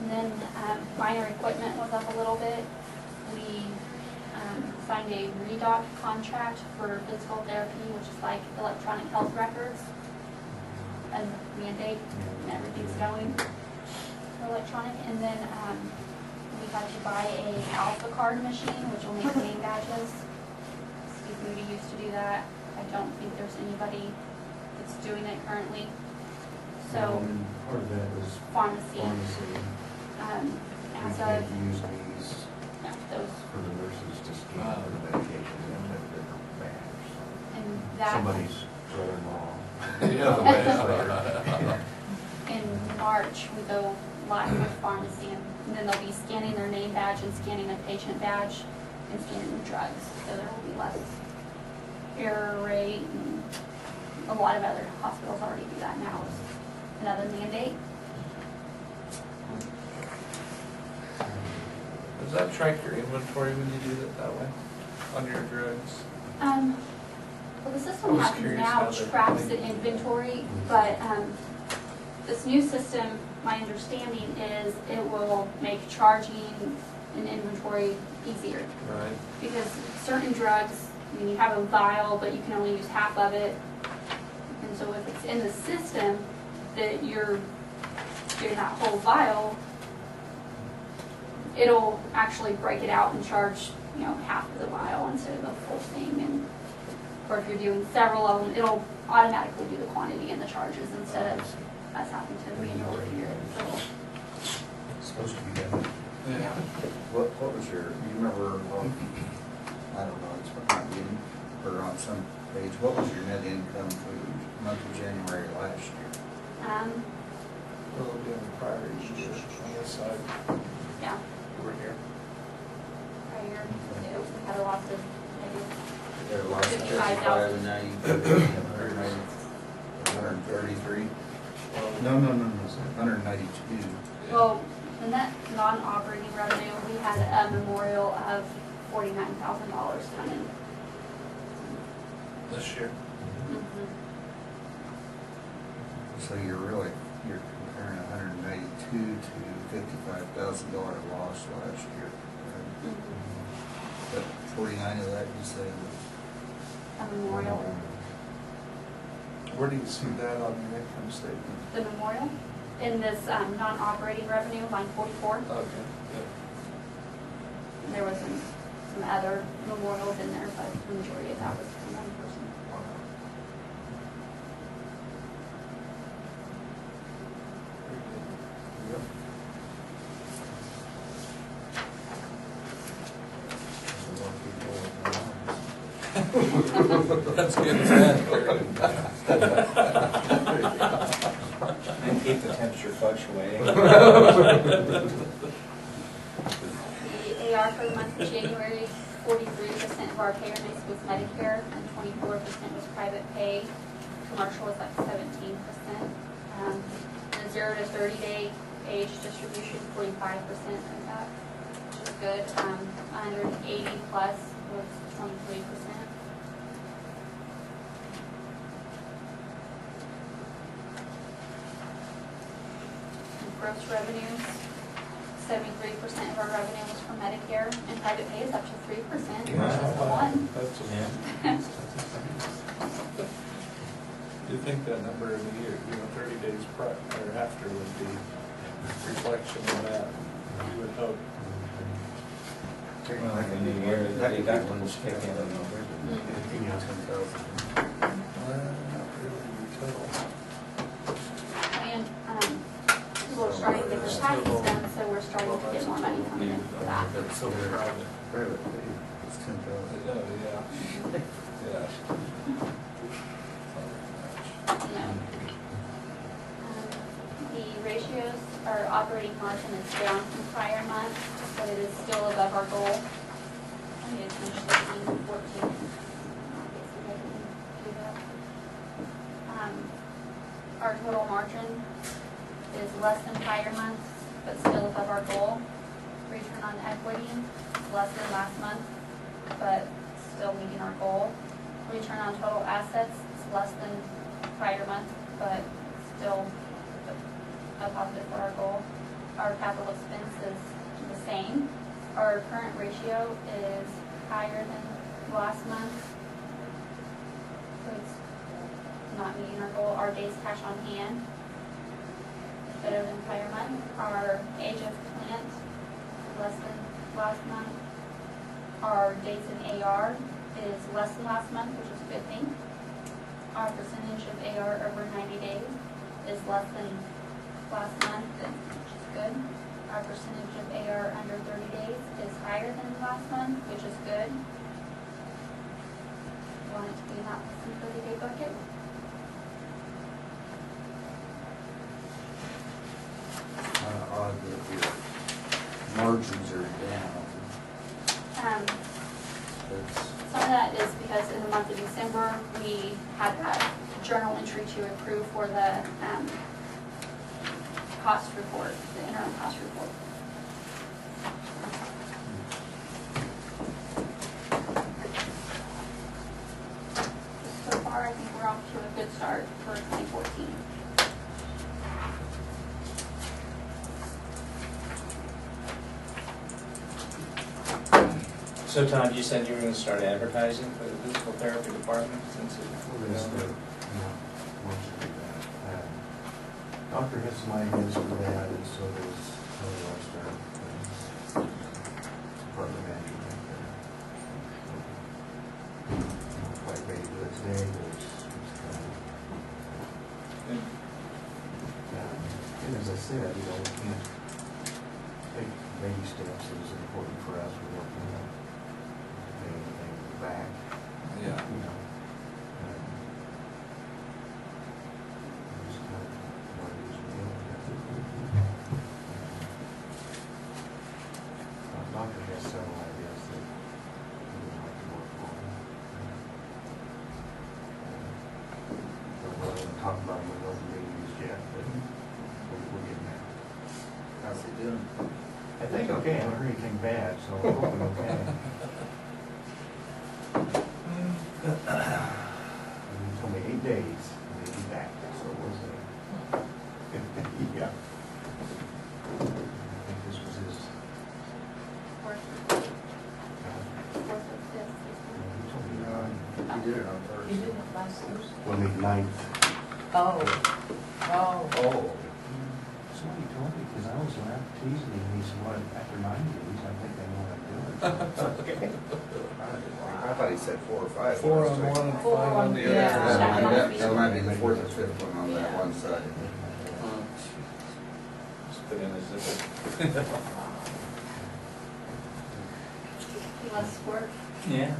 And then minor equipment was up a little bit. We signed a redoc contract for physical therapy, which is like electronic health records, and mandate, and everything's going electronic. And then we had to buy a Alpha card machine, which will make name badges. Steve Moody used to do that. I don't think there's anybody that's doing it currently. So part of that was pharmacy. We As can't of use these yeah, those, for the nurses to scan for the medication, they have to have different bags. and that Somebody's brother-in-law. in March we go live with pharmacy, and then they'll be scanning their name badge and scanning a patient badge and scanning the drugs, so there will be less error rate, and a lot of other hospitals already do that now. It's another mandate. Does that track your inventory when you do it that way, on your drugs? Well, the I system was happens curious now, how they're tracks the doing. inventory, but this new system, my understanding is it will make charging an inventory easier. Right. Because certain drugs, I mean, you have a vial, but you can only use half of it. And so if it's in the system that you're doing that whole vial, it'll actually break it out and charge, half of the vial instead of the full thing. And or if you're doing several of them, it'll automatically do the quantity and the charges instead of us having to manually figure it. So, It's supposed to be done. Yeah. What was your, you remember, well, I don't know, it's not being, or on some page, what was your net income for the month of January last year? Well, it'll be on the prior year on this side. yeah, Over here. prior year, we had a lot of There lost 55,000. 55, and now you put 133? No, 192. well, the net non-operating revenue, we had a memorial of $49,000 come in. This year. Mhm. So you're really you're comparing $192 to $55,000 loss last year. Right? But 49 of that, you said, A memorial, Where do you see that on your income statement? the memorial, in this non-operating revenue, line 44. Okay, good. There was some other memorials in there, but the majority of that was from one person. That's good as that. And keep the temperature fluctuating. The AR for the month of January, 43% of our payer mix was Medicare and 24% was private pay. Commercial was up 17%. The 0 to 30 day age distribution, 45% of that, which is good. 180 plus was 23%. Gross revenues, 73% of our revenue was from Medicare, and private pay is up to 3% versus the 1%. That's Yeah. Do you think that number in a year, 30 days or after would be reflection of that? You would hope. Well, like a new year, the deductibles kick in. $10,000. Not really until. And people are starting to get their taxes done, so we're starting to get more money coming in for that. That's so private. Private pay, it's 10,000. Oh, yeah. Yeah. The ratios, our operating margin is down from prior months, but it is still above our goal. It's 13, 14. Our total margin is less than prior months, but still above our goal. Return on equity is less than last month, but still meeting our goal. Return on total assets is less than prior month, but still a positive for our goal. Our capital expense is the same. Our current ratio is higher than last month, so it's not meeting our goal. Our days cash on hand is better than prior month. Our age of plant is less than last month. Our days in AR is less than last month, which is a good thing. Our percentage of AR over 90 days is less than last month, which is good. Our percentage of AR under 30 days is higher than last month, which is good. Want it to be in that 30-day bucket. Kind of odd that your margins are down. That's, Some of that is because in the month of December, we had that journal entry to approve for the cost report, the interim cost report. So far, I think we're off to a good start for 2014. So Todd, you said you were gonna start advertising for the physical therapy department since We're gonna start, once we do that. Doctor has some ideas for that, and so does our staff. Department manager right there. Not quite ready to do it today, but it's coming. And as I said, we can't take baby steps. It was important for us. We don't want to pay anything back, Yeah. you know. Doctor has several ideas that we would like to work on. Don't really want to talk about them with open meetings yet, but we're getting there. how's he doing? I think okay, I haven't heard anything bad, so I'm hoping okay. He told me 8 days, and they'd be back, so we'll see. Yeah. I think this was his. Fourth, fourth or fifth. He told me He did it on You Thursday. did it last Thursday? Well, the 9th. Oh, oh. Oh. So he told me, because I was around teasing him, he said, well, after 9 days, I think I know what I'm doing. I thought he said 4 or 5. 4 last on week. one and 5 4 on on- the yeah. other. That might be the 4th or 5th one on that Yeah. one side. Just put in a zipper. Less work. Yeah.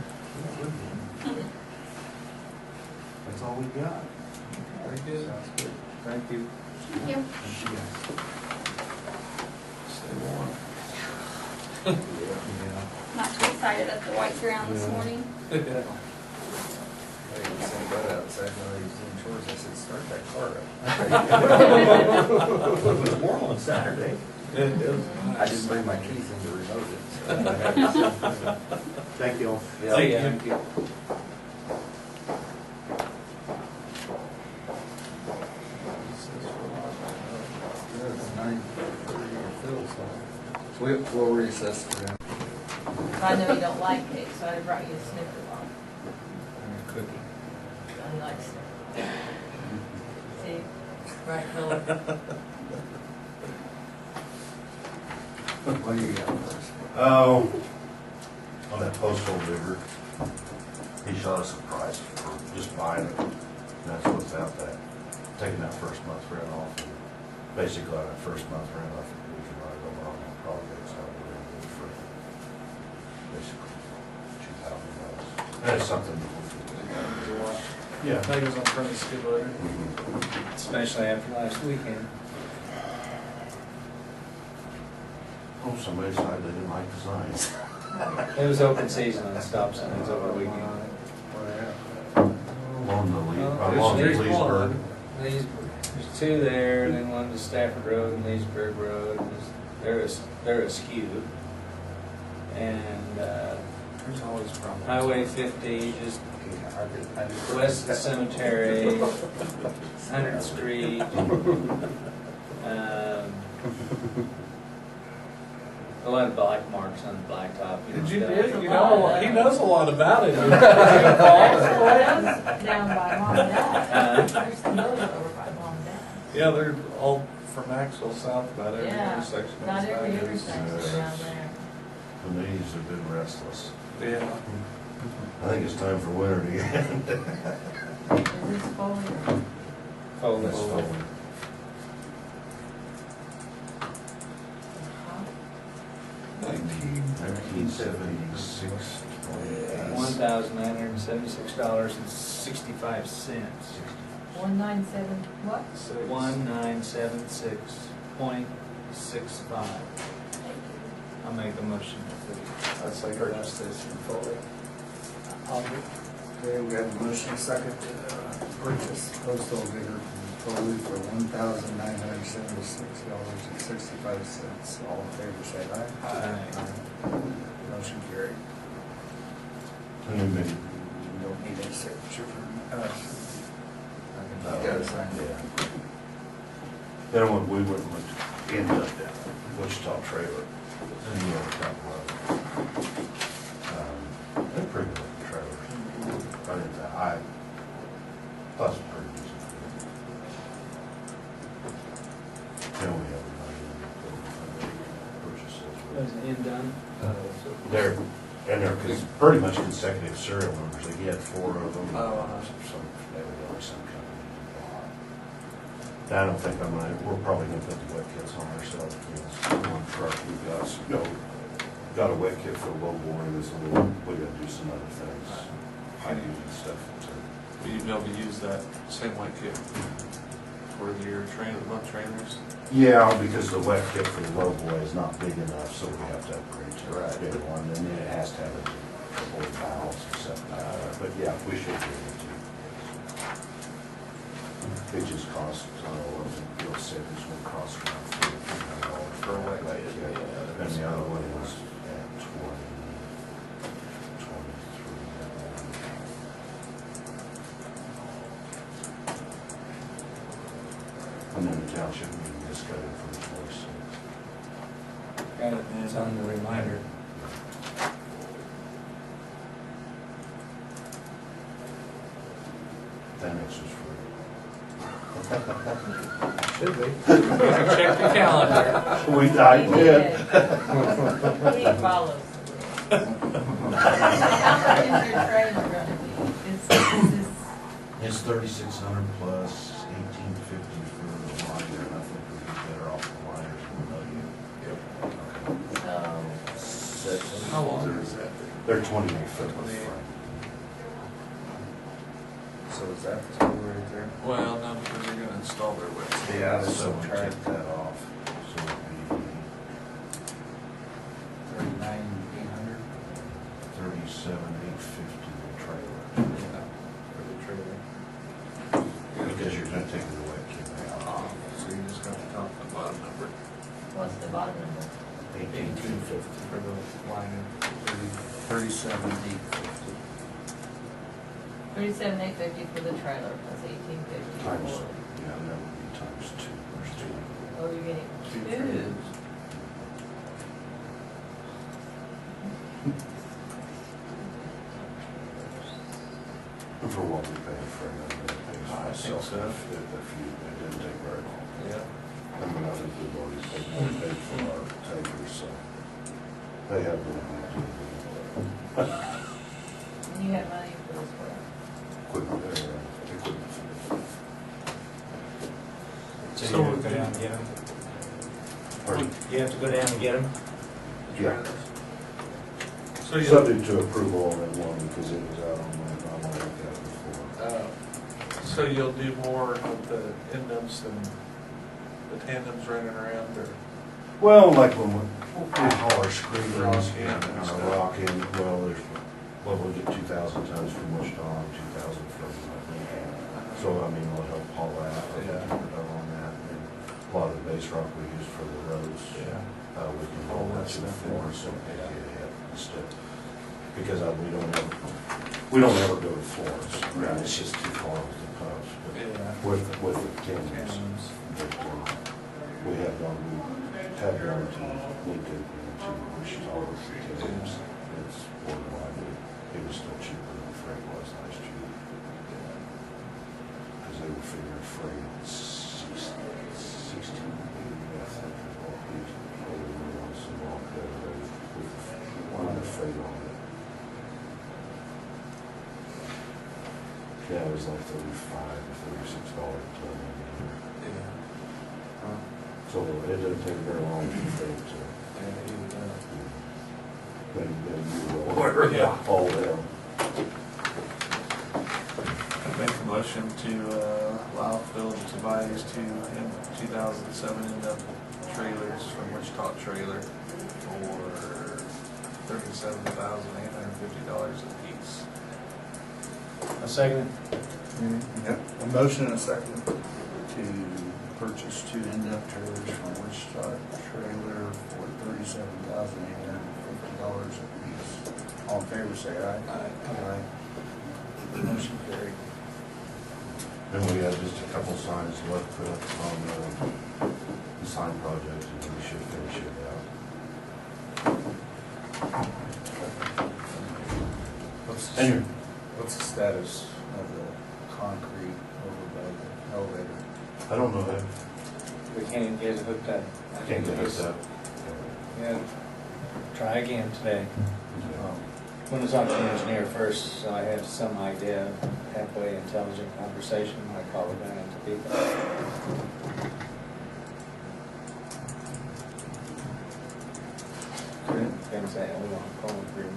That's all we got. Very good. Sounds good. Thank you. Thank you. Thank you guys. Stay warm. Yeah. Not too excited at the white ground this Yeah. morning. I even sent Bud outside while he was doing chores. I said, start that car up. It was warm on Saturday. I didn't bring my keys in to remote it. So. Thank you all. Yeah. Thank you. It's 9:30 or Phil's home. We'll recess for him. I know you don't like cake, so I brought you a Snicker bar. Cookie. He likes it. See, right, Philip? What do you got first? Oh, on that postal digger, he shot us a price for just buying it. And that's without that, taking that first month rent off. Basically, on that first month rent off, we can run it over on the project, so we're going to for basically $2,000. That's something that we can do. Yeah. That goes on front of the skid loader. Especially after last weekend. Oh, somebody decided they didn't like the signs. It was open season on stop signs over the weekend. Along the There's Leesburg. one. There's 2 there, and then one to Stafford Road and Leesburg Road. They're askew. And There's always problems. Highway 50, just west of the cemetery, 100th Street. A lot of black marks on the blacktop. Did you, stuff. you know, he knows a lot about it. There's down by Mom and Dad. There's the those over by Mom and Dad. Yeah, they're all from Maxwell south, about every Yeah, intersection. not is every like this. intersection's down there. The knees have been restless. Yeah. I think it's time for winter to end. Is this foliar? Oh, that's It's full. full. 1976. $1,976.65. 197, what? 1976.65. I'll make a motion. That's like that's this in Foley. Okay, we have a motion second to purchase postal digger from Foley for $1,976.65. All in favor, say aye. Aye. Motion carried. And then maybe- You don't need any signature from us. No. You gotta sign it. Yeah. Then when we went end up down Wichita trailer, and you know, top road. They're pretty good looking trailers. Right in the eye. Plus pretty decent. Then we have purchases. Was it in done? They're, and they're pretty much consecutive serial numbers. Like, he had 4 of them. Oh, Some, evidently some company. I don't think we're probably gonna put the wet kits on ourselves. One truck, we've got a wet kit for a low bore, and this little, we gotta do some other things. Hiding and stuff too. Will you be able to use that same white kit for your both trailers? Yeah, because the wet kit for the low boy is not big enough, so we have to upgrade to a bigger one, and then it has to have a couple of valves and stuff like that. But yeah, we should be able to. It just costs, you'll say this one costs around $1,400 for a wet kit. And the other one was at 23. And then the township meeting just got in from the 26th. Got it, it's on the reminder. Annex is free. Should be. Check the calendar. I did. He follows the rules. How much is your trailer gonna be? Is this, It's 3,600 plus 1,850 for the liner, and I think we'd be better off the liners than the. so, How long is that? They're 28 foot with 28. frame. So is that the total right there? Well, no, because they're gonna install their website. Yeah, So so we take that off, so it'd be 39,800. 37,850 the trailer. Yeah, for the trailer. Because you're gonna take the wet kit out. So you just got the top and bottom number. what's the bottom number? 1,850. For the liner. 37,850. 37,850 for the trailer, plus 1850 Times, for, yeah, that would be times 2. There's 2. oh, you're getting Two two. trailers. And for what we pay for it, I'm gonna pay I think myself so. if it didn't take very long. Yeah. I mean, I think we've already paid for our takers, so they have been And you have money for this work. equipment. So you have to go down and get them? Pardon? You have to go down and get them? Yeah, So you, subject to approval on that one because it was out on my like that before. so you'll do more with the indoms than the tandems running around, or? Well, like when we haul our screens Rock in and and our stuff. rock in, well, we'll get 2,000 tons from Wichita and 2,000 from Lincoln. So, I mean, we'll help haul that, Yeah. on that. And a lot of the base rock we use for the roads, we can haul that to Florence and pay ahead instead. Because we don't ever go to Florence, right? It's just too far with the pumps. But Yeah. with the tandems, Tandems. but, we have gone to Lincoln and to Wichita with the tandems. It's borderline, but it was still cheaper than the freight was last year. Because they were figuring freight at 16, I think, is what we used to pay. We were on some long with one of the freight on it. Yeah, it was like $35 or $36 a ton. Yeah. So it doesn't take very long for freight to, then you Yeah. all them. I make a motion to allow Phil to buy these two 2007 end-up trailers from Wichita Trailer for $37,850 a piece. A second? Yep, a motion and a second to purchase two in-depth trailers from Wichita Trailer for $37,850 a piece. All in favor, say aye. Aye. Motion carried. Then we have just a couple signs left on the sign project, and we should finish it out. What's the status of the concrete over by the elevator? I don't know that, We can't even get it hooked up. I can't get this up. Yeah, try again today. When I was on the engineer first, so I had some idea, halfway intelligent conversation, I called it down to people. Things that we want to call it through.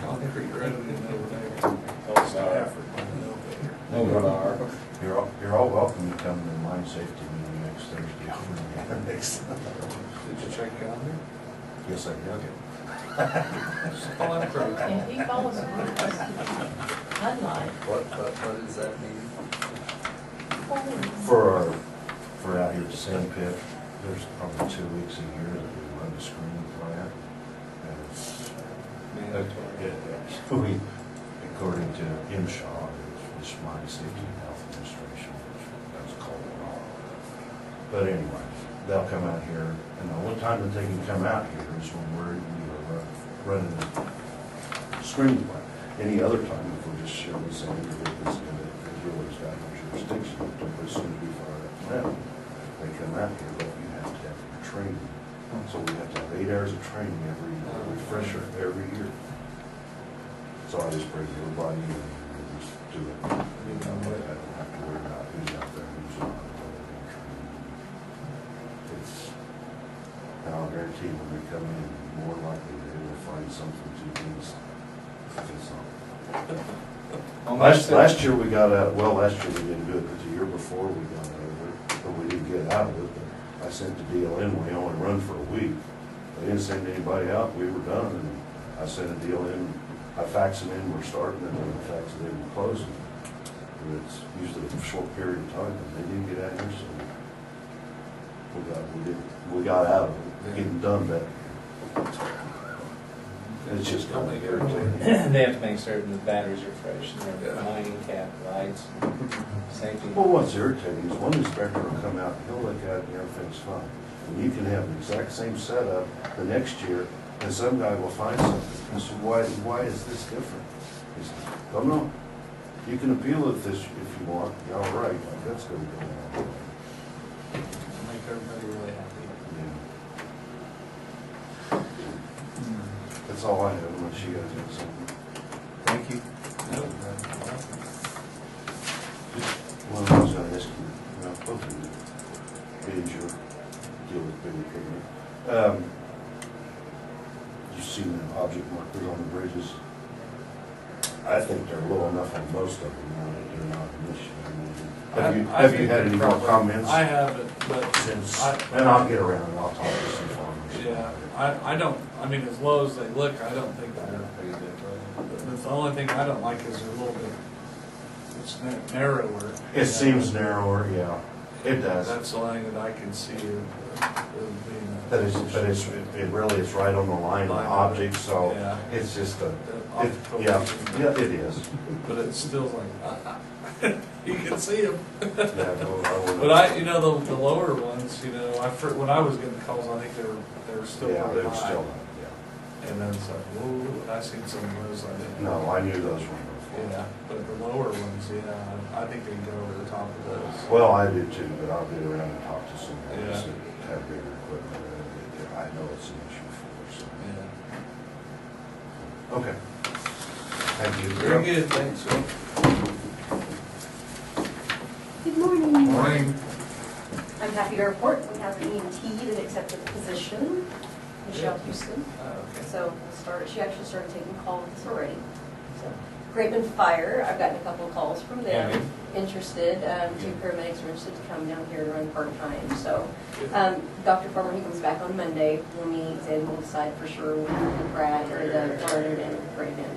Concrete right in the elevator. Oh, sorry. No, you're all welcome to come to the mine safety meeting next Thursday over in the annex. Did you check calendar? Yes, I did. Call in for Yeah, he follows the rules. Unlike What does that mean? For out here at the sand pit, there's probably 2 weeks a year that we run the screening plant. And it's, we, according to MSHA, it's Mine Safety and Health Administration, which that's called. But anyway, they'll come out here, and the only time that they can come out here is when we're running the screening plan. Any other time, if we're just showing the same individuals, individual's got no jurisdiction, as soon as we fire up now, they come out here, but you have to have your training. So we have to have 8 hours of training every refresher every year. So I just bring everybody in and just do it. I don't have to worry about who's out there, who's not. It's, and I'll guarantee when they come in, more likely they will find something to do. Last year we got out, well, last year we didn't do it, but the year before we got out of it, but we didn't get out of it. But I sent the deal in, we only run for a week. They didn't send anybody out, we were done, and I sent a deal in, I faxed them in, we're starting, and then I faxed it in, we're closing. And it's usually a short period of time, and they didn't get out here, so we got out of it, getting done better. It's just kind of irritating. They have to make certain the batteries are fresh and they're mining cap lights, safety. Well, what's irritating is one inspector will come out, he'll look at it and everything's fine. And you can have the exact same setup the next year, and some guy will find something. I said, why is this different? He said, don't know. You can appeal it if you want. Yeah, all right, that's going to go on. Make everybody really happy. Yeah. That's all I have, unless you guys have something. Thank you. Well, I was gonna ask you, both of you, being your deal with Billy Pigment. You've seen the object markers on the bridges. I think they're low enough on most of them now that they're not an issue. I mean, have you had any more comments? I haven't, but Since, I- and I'll get around and I'll talk to some farmers. yeah, I don't, I mean, as low as they look, I don't think they're, the only thing I don't like is they're a little bit, it's narrower. It seems narrower, yeah, it does. That's the only thing that I can see of being a. But it really is right on the line of the object, so Yeah. it's just a, The it, optical yeah, vision. yeah, it is. But it's still like, you can see them. Yeah, no, I wouldn't- But I, the lower ones, when I was getting calls, I think they were still Yeah, pretty they're high. still, yeah. And then it's like, whoa, I seen some of those, I didn't. No, I knew those were before. Yeah, but the lower ones, I think they can go over the top of those. Well, I do too, but I'll get around and talk to some guys Yeah. that have bigger equipment. I know it's an issue for us. Yeah. Okay. Thank you. Very good, thanks, Will. Good morning. Morning. I'm happy to report we have an EMT that accepted the position, Michelle Houston. Okay. So we'll start, she actually started taking calls already. So Grapeman Fire, I've gotten a couple of calls from them, interested, 2 paramedics are interested to come down here to run part-time. So Dr. Farmer, he comes back on Monday, we'll meet and we'll decide for sure with Brad or the Leonard and Grapeman.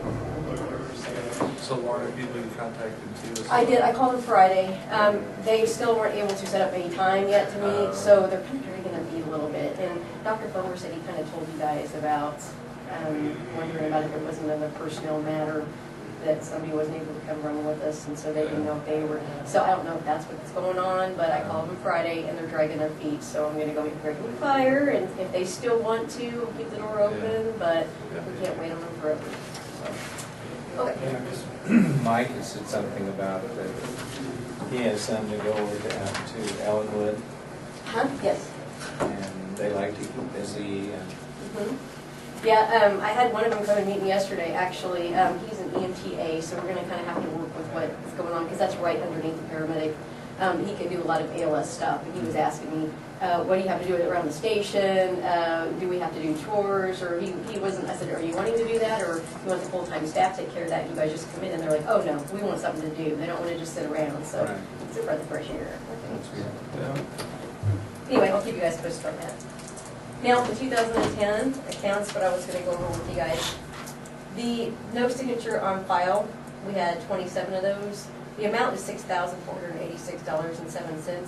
So Laura, people you contacted too? I did, I called them Friday. They still weren't able to set up any time yet to meet, so they're kind of dragging their feet a little bit. And Dr. Fulmer said he kind of told you guys about wondering about if it was another personnel matter that somebody wasn't able to come run with us, and so they didn't know if they were, so I don't know if that's what's going on, but I called them Friday and they're dragging their feet, so I'm gonna go meet Grapeman Fire, and if they still want to, we'll keep the door open, but we can't wait on them forever. So, okay. Mike has said something about it, that he has some to go over to Ellenwood, Huh? Yes. and they like to keep busy, and Mhm. Yeah, I had one of them come and meet me yesterday, actually. He's an EMTA, so we're gonna kind of have to work with what's going on, because that's right underneath the paramedic. He can do a lot of ALS stuff, and he was asking me, what do you have to do around the station? Do we have to do tours? Or he wasn't, I said, are you wanting to do that, or you want the full-time staff to take care of that? You guys just come in, and they're like, oh no, we want something to do. They don't want to just sit around, so Right. it's a breath of fresh air. that's good. Yeah. Anyway, I'll keep you guys posted on that. Now, the 2010 accounts, what I was going to go over with you guys. The no signature on file, we had 27 of those. The amount is $6,486.07.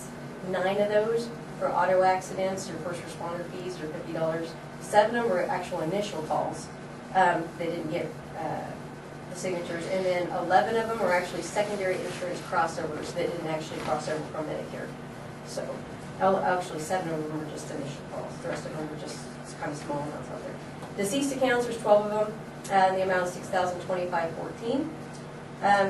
9 of those for auto accidents or first responder fees are $50. 7 of them were actual initial calls. They didn't get the signatures. And then 11 of them were actually secondary insurance crossovers that didn't actually cross over from Medicare. So Actually, 7 of them were just initial calls, the rest of them were just kind of small amounts out there. Deceased accounts, there's 12 of them, and the amount is $6,025.14.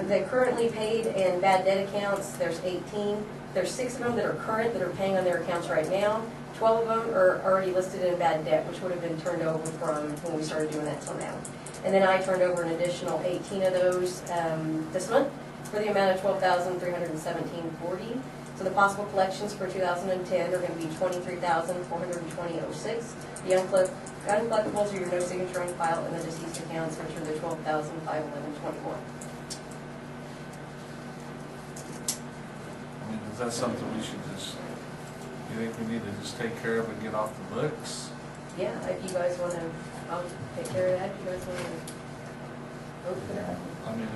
They currently paid in bad debt accounts, there's 18. There's 6 of them that are current, that are paying on their accounts right now. 12 of them are already listed in bad debt, which would have been turned over from when we started doing that till now. And then I turned over an additional 18 of those this month for the amount of $12,317.40. So the possible collections for 2010 are going to be $23,420.06. The uncollectibles are your no signature on file, and the deceased accounts, which are the $12,511.21. I mean, is that something we should just, you think we need to just take care of and get off the books? Yeah, if you guys want to, I'll take care of that. If you guys want to vote for that. I mean,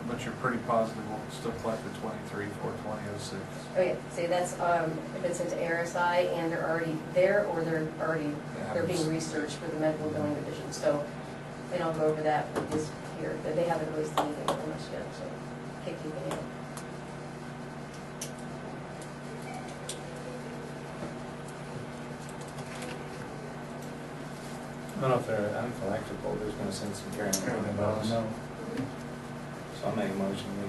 but you're pretty positive we'll still collect the 23,420.06. Oh yeah, see, that's, if it's into RSI and they're already there, or they're being researched for the medical billing division, so, and I'll go over that with this here, that they haven't released anything from us yet, so, kick anything out. I don't know if they're uncollectible, there's gonna send some guarantee bonus. No. So I'll make a motion, we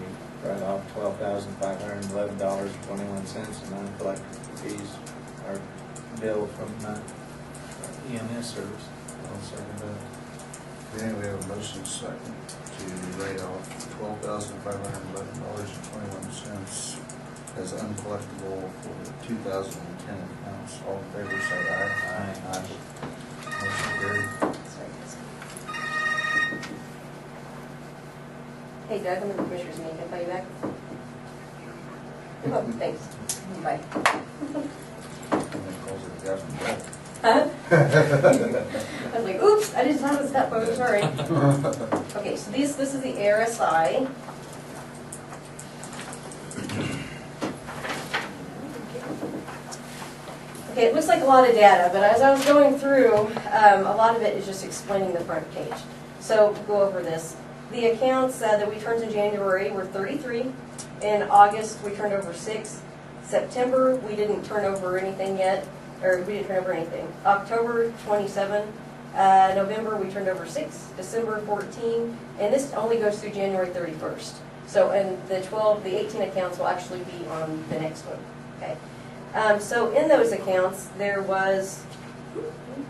write off $12,511.21 in uncollectible fees, our bill from EMS service. I'll second that. Okay, we have a motion second to write off $12,511.21 as uncollectible for the 2010 accounts. All in favor, say aye. Aye. Motion carried. Sorry, guys. Hey Doug, I'm in the commissioner's meeting, can I call you back? Oh, thanks. Bye. And then calls it government debt. Huh? I was like, oops, I didn't notice that photo, sorry. Okay, so this is the RSI. Okay, it looks like a lot of data, but as I was going through, a lot of it is just explaining the front page. So go over this. The accounts that we turned in January were 33. In August, we turned over 6. September, we didn't turn over anything yet, or we didn't turn over anything. October, 27. November, we turned over 6. December, 14. And this only goes through January 31st. So, and the 18 accounts will actually be on the next one. Okay. So in those accounts, there was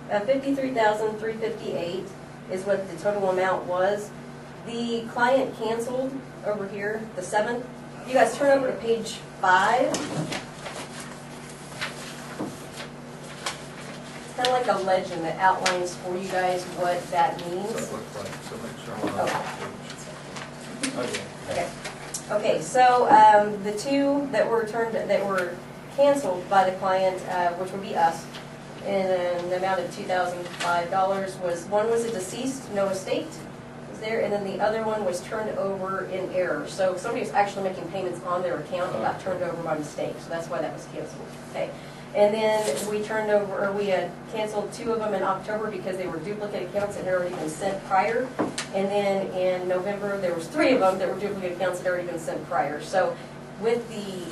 $53,358 is what the total amount was. The client canceled over here, the 7th. You guys turn over to page 5. It's kind of like a legend that outlines for you guys what that means. That looks like, so make sure I'm on that page. Okay. Okay, so the 2 that were canceled by the client, which would be us, in the amount of $2,005 was, one was a deceased, no estate was there, and then the other one was turned over in error. So somebody was actually making payments on their account and got turned over by mistake, so that's why that was canceled. Okay. And then we turned over, or we had canceled 2 of them in October because they were duplicate accounts that had already been sent prior. And then in November, there was 3 of them that were duplicate accounts that had already been sent prior. So with the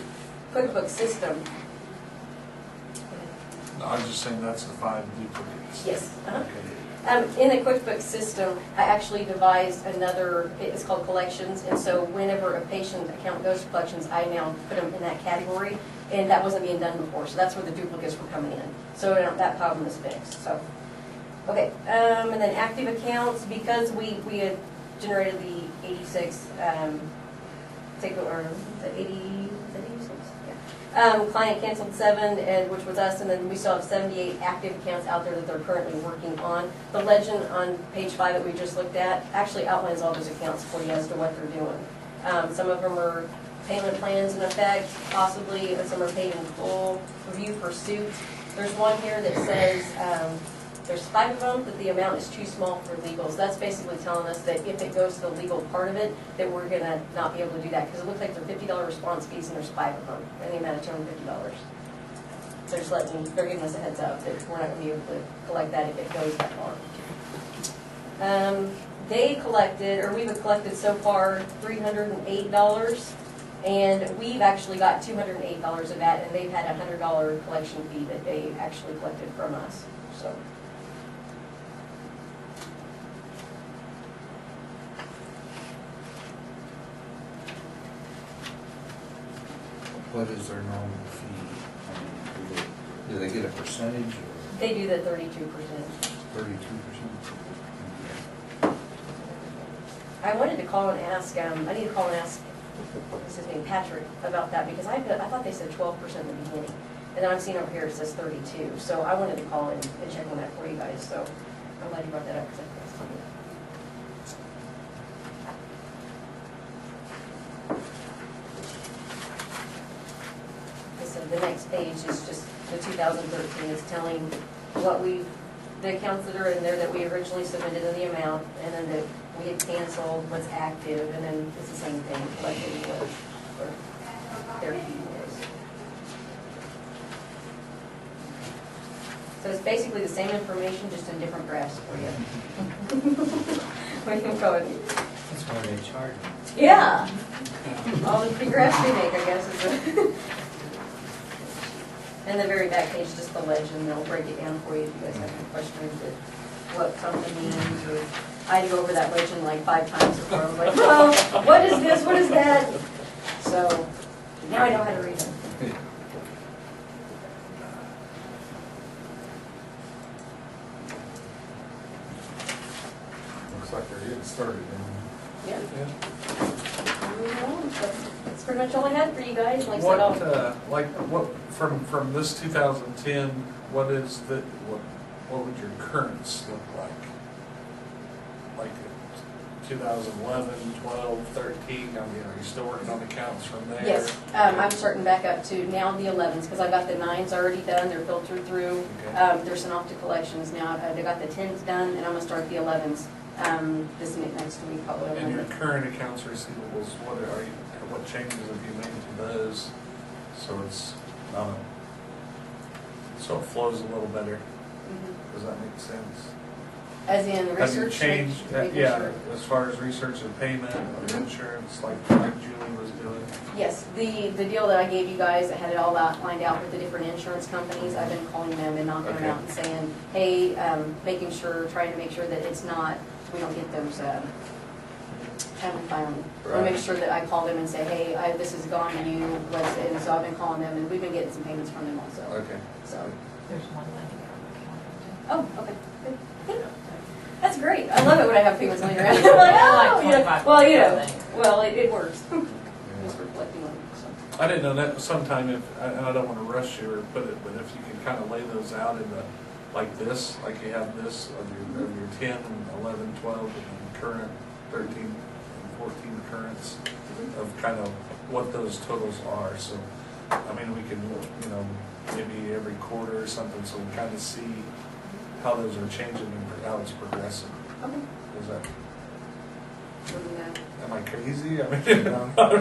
QuickBooks system. No, I was just saying that's the 5 duplicates. Yes. Uh-huh. Okay. In the QuickBooks system, I actually devised another, it's called collections, and so whenever a patient account goes to collections, I now put them in that category, and that wasn't being done before, so that's where the duplicates were coming in. So that problem is fixed, so. Okay, and then active accounts, because we had generated the 86, or the 80, is that 86? Yeah. Client canceled 7, which was us, and then we still have 78 active accounts out there that they're currently working on. The legend on page 5 that we just looked at actually outlines all those accounts for you as to what they're doing. Some of them are payment plans in effect, possibly, and some are paid in full. Review pursuit. There's one here that says, there's 5 of them, that the amount is too small for legal. So that's basically telling us that if it goes to the legal part of it, that we're going to not be able to do that, because it looks like they're $50 response fees, and there's 5 of them, and the amount of $250. So just they're giving us a heads up that we're not going to be able to collect that if it goes that far. They collected, or we've collected so far, $308, And we've actually got $208 of that, and they've had a $100 collection fee that they actually collected from us, so. What is their normal fee? I mean, do they get a percentage or They do the 32%. 32%? I wanted to call and ask, I need to call and ask, what's his name, Patrick, about that, because I thought they said 12% in the beginning. And then I'm seeing over here it says 32, so I wanted to call and check on that for you guys, so I'm glad you brought that up, because I think it's funny. So the next page is just the 2013, is telling what the accounts that are in there that we originally submitted in the amount, and then that we had canceled, what's active, and then it's the same thing, collected was, or their fee was. So it's basically the same information, just in different graphs for you. We can go with, That's why they charge me. yeah, all the big graphs we make, I guess, is the. And the very back page, just the legend, they'll break it down for you if you guys have any questions of what something means, or I had to go over that legend like 5 times before I was like, well, what is this, what is that? So, now I know how to read them. Looks like they're getting started Yeah. now. That's pretty much all I had for you guys, like I said, What, from this 2010, what would your currents look like? Like 2011, 12, 13, I mean, are you still working on accounts from there? yes, I'm starting back up to now the 11s, because I got the 9s already done, they're filtered through. Okay. They're sent off to collections now. I got the 10s done, and I'm gonna start the 11s this next week, probably. And your current accounts receivables, what changes have you made to those? So it's not so it flows a little better. Mhm. Does that make sense? As in Have you research? changed, making yeah, sure. as far as research and payment Mhm. or insurance, like Julie was doing? Yes, the deal that I gave you guys, that had it all outlined out with the different insurance companies, I've been calling them and knocking them Okay. out and saying, hey, making sure, trying to make sure that it's not, we don't get those, having filing. I want to make sure that I call them and say, hey, this has gone to you, and so I've been calling them, and we've been getting some payments from them also, Okay. so. There's one line Oh, okay, good. That's great. I love it when I have payments laying around. I'm like, oh, you know, well, you know, well, it works. Just reflecting on it, so. I didn't know that sometime if, and I don't want to rush you or put it, but if you can kind of lay those out in the, like this, like you have this of your 10, 11, 12, and then current 13 and 14 currents of kind of what those totals are. So, I mean, we can, you know, maybe every quarter or something, so we kind of see how those are changing and how it's progressing. Okay. Is that, We'll do that. am I crazy? I mean, No. I You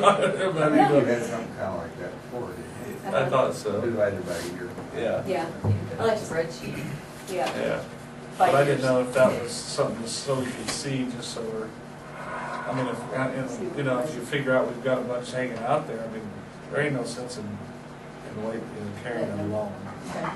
mean, had something kind of like that before, didn't I thought you? so. Divided by a year. Yeah. Yeah, I like spreadsheet. Yeah. Yeah. 5 But I years. didn't know if that was something so we could see, just so we're, I mean, if, you know, if you figure out we've got a bunch hanging out there, I mean, there ain't no sense in waiting, carrying them along. Okay.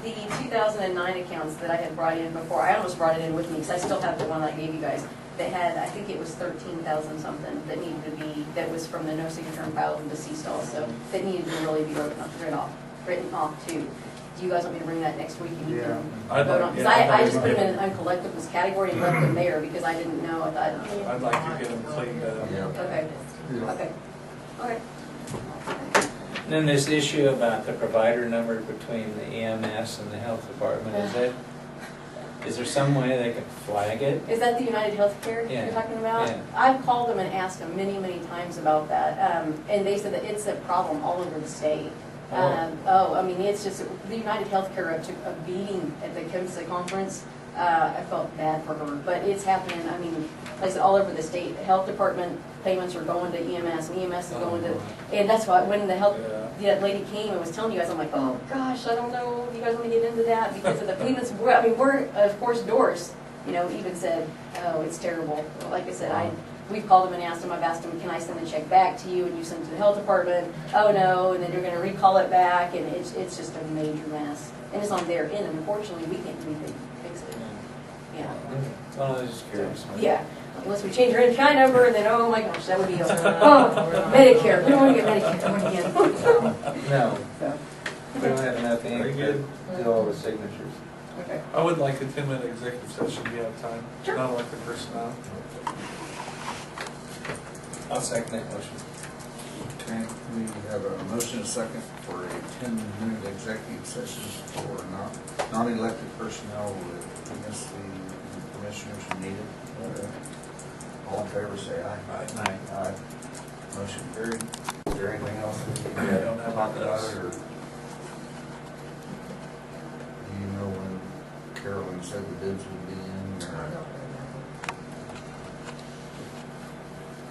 The 2009 accounts that I had brought in before, I almost brought it in with me because I still have the one that I gave you guys that had, I think it was 13,000 something that needed to be, that was from the no signature and filed and deceased also, that needed to really be written off too. Do you guys want me to bring that next week and you can I'd vote like- on? Because yeah, I just put them in an uncollectibles category and left them there because I didn't know. I thought, I'd like to get them cleaned up. Yeah. okay, okay, okay. And then this issue about the provider number between the EMS and the health department, is there some way they can flag it? Is that the United Healthcare Yeah. you're talking about? Yeah. I've called them and asked them many, many times about that, and they said that it's a problem all over the state. I mean, it's just, the United Healthcare took a beating at the COMSA conference. I felt bad for her, but it's happening, I mean, like I said, all over the state. The health department payments are going to EMS, and EMS is going to, and that's why, when the health, that lady came and was telling you guys, I'm like, oh gosh, I don't know if you guys want to get into that because of the payments. I mean, we're, of course, Doris, you know, even said, oh, it's terrible. Like I said, we've called them and asked them, I've asked them, can I send the check back to you, and you send it to the health department? Oh, no, and then you're gonna recall it back, and it's just a major mess. And it's on their end, and unfortunately, we can't do anything to fix it. Yeah. Well, I was just curious. Yeah, unless we change our NPI number, and then, oh my gosh, that would be, oh, Medicare, we don't wanna get Medicare one again. No, So, we don't have enough Very ink good. to do all the signatures. okay. I would like a 10-minute executive session, do you have time? Sure. Not like the personnel. I'll second that motion. Okay, we have a motion and a second for a 10-minute executive session for non-elected personnel with the commissioners who need it. All in favor, say aye. Aye. Aye. Motion carried. Is there anything else we need I to don't have talk about this. it, or? Do you know when Carolyn said the bids would be in, or?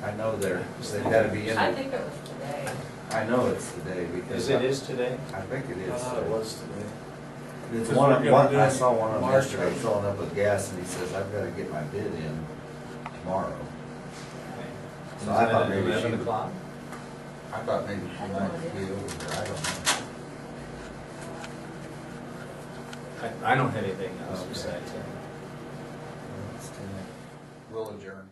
I know they've gotta be in. I think it was today. I know it's today because. It is today? I think it I is. thought it was today. It's Because one, we're gonna do I saw one of them March, yesterday right? filling up with gas, and he says, I've gotta get my bid in tomorrow. So I thought maybe she 11 would- o'clock? I thought maybe she might be over there, I don't know. I don't have anything else Okay. besides that. We'll adjourn.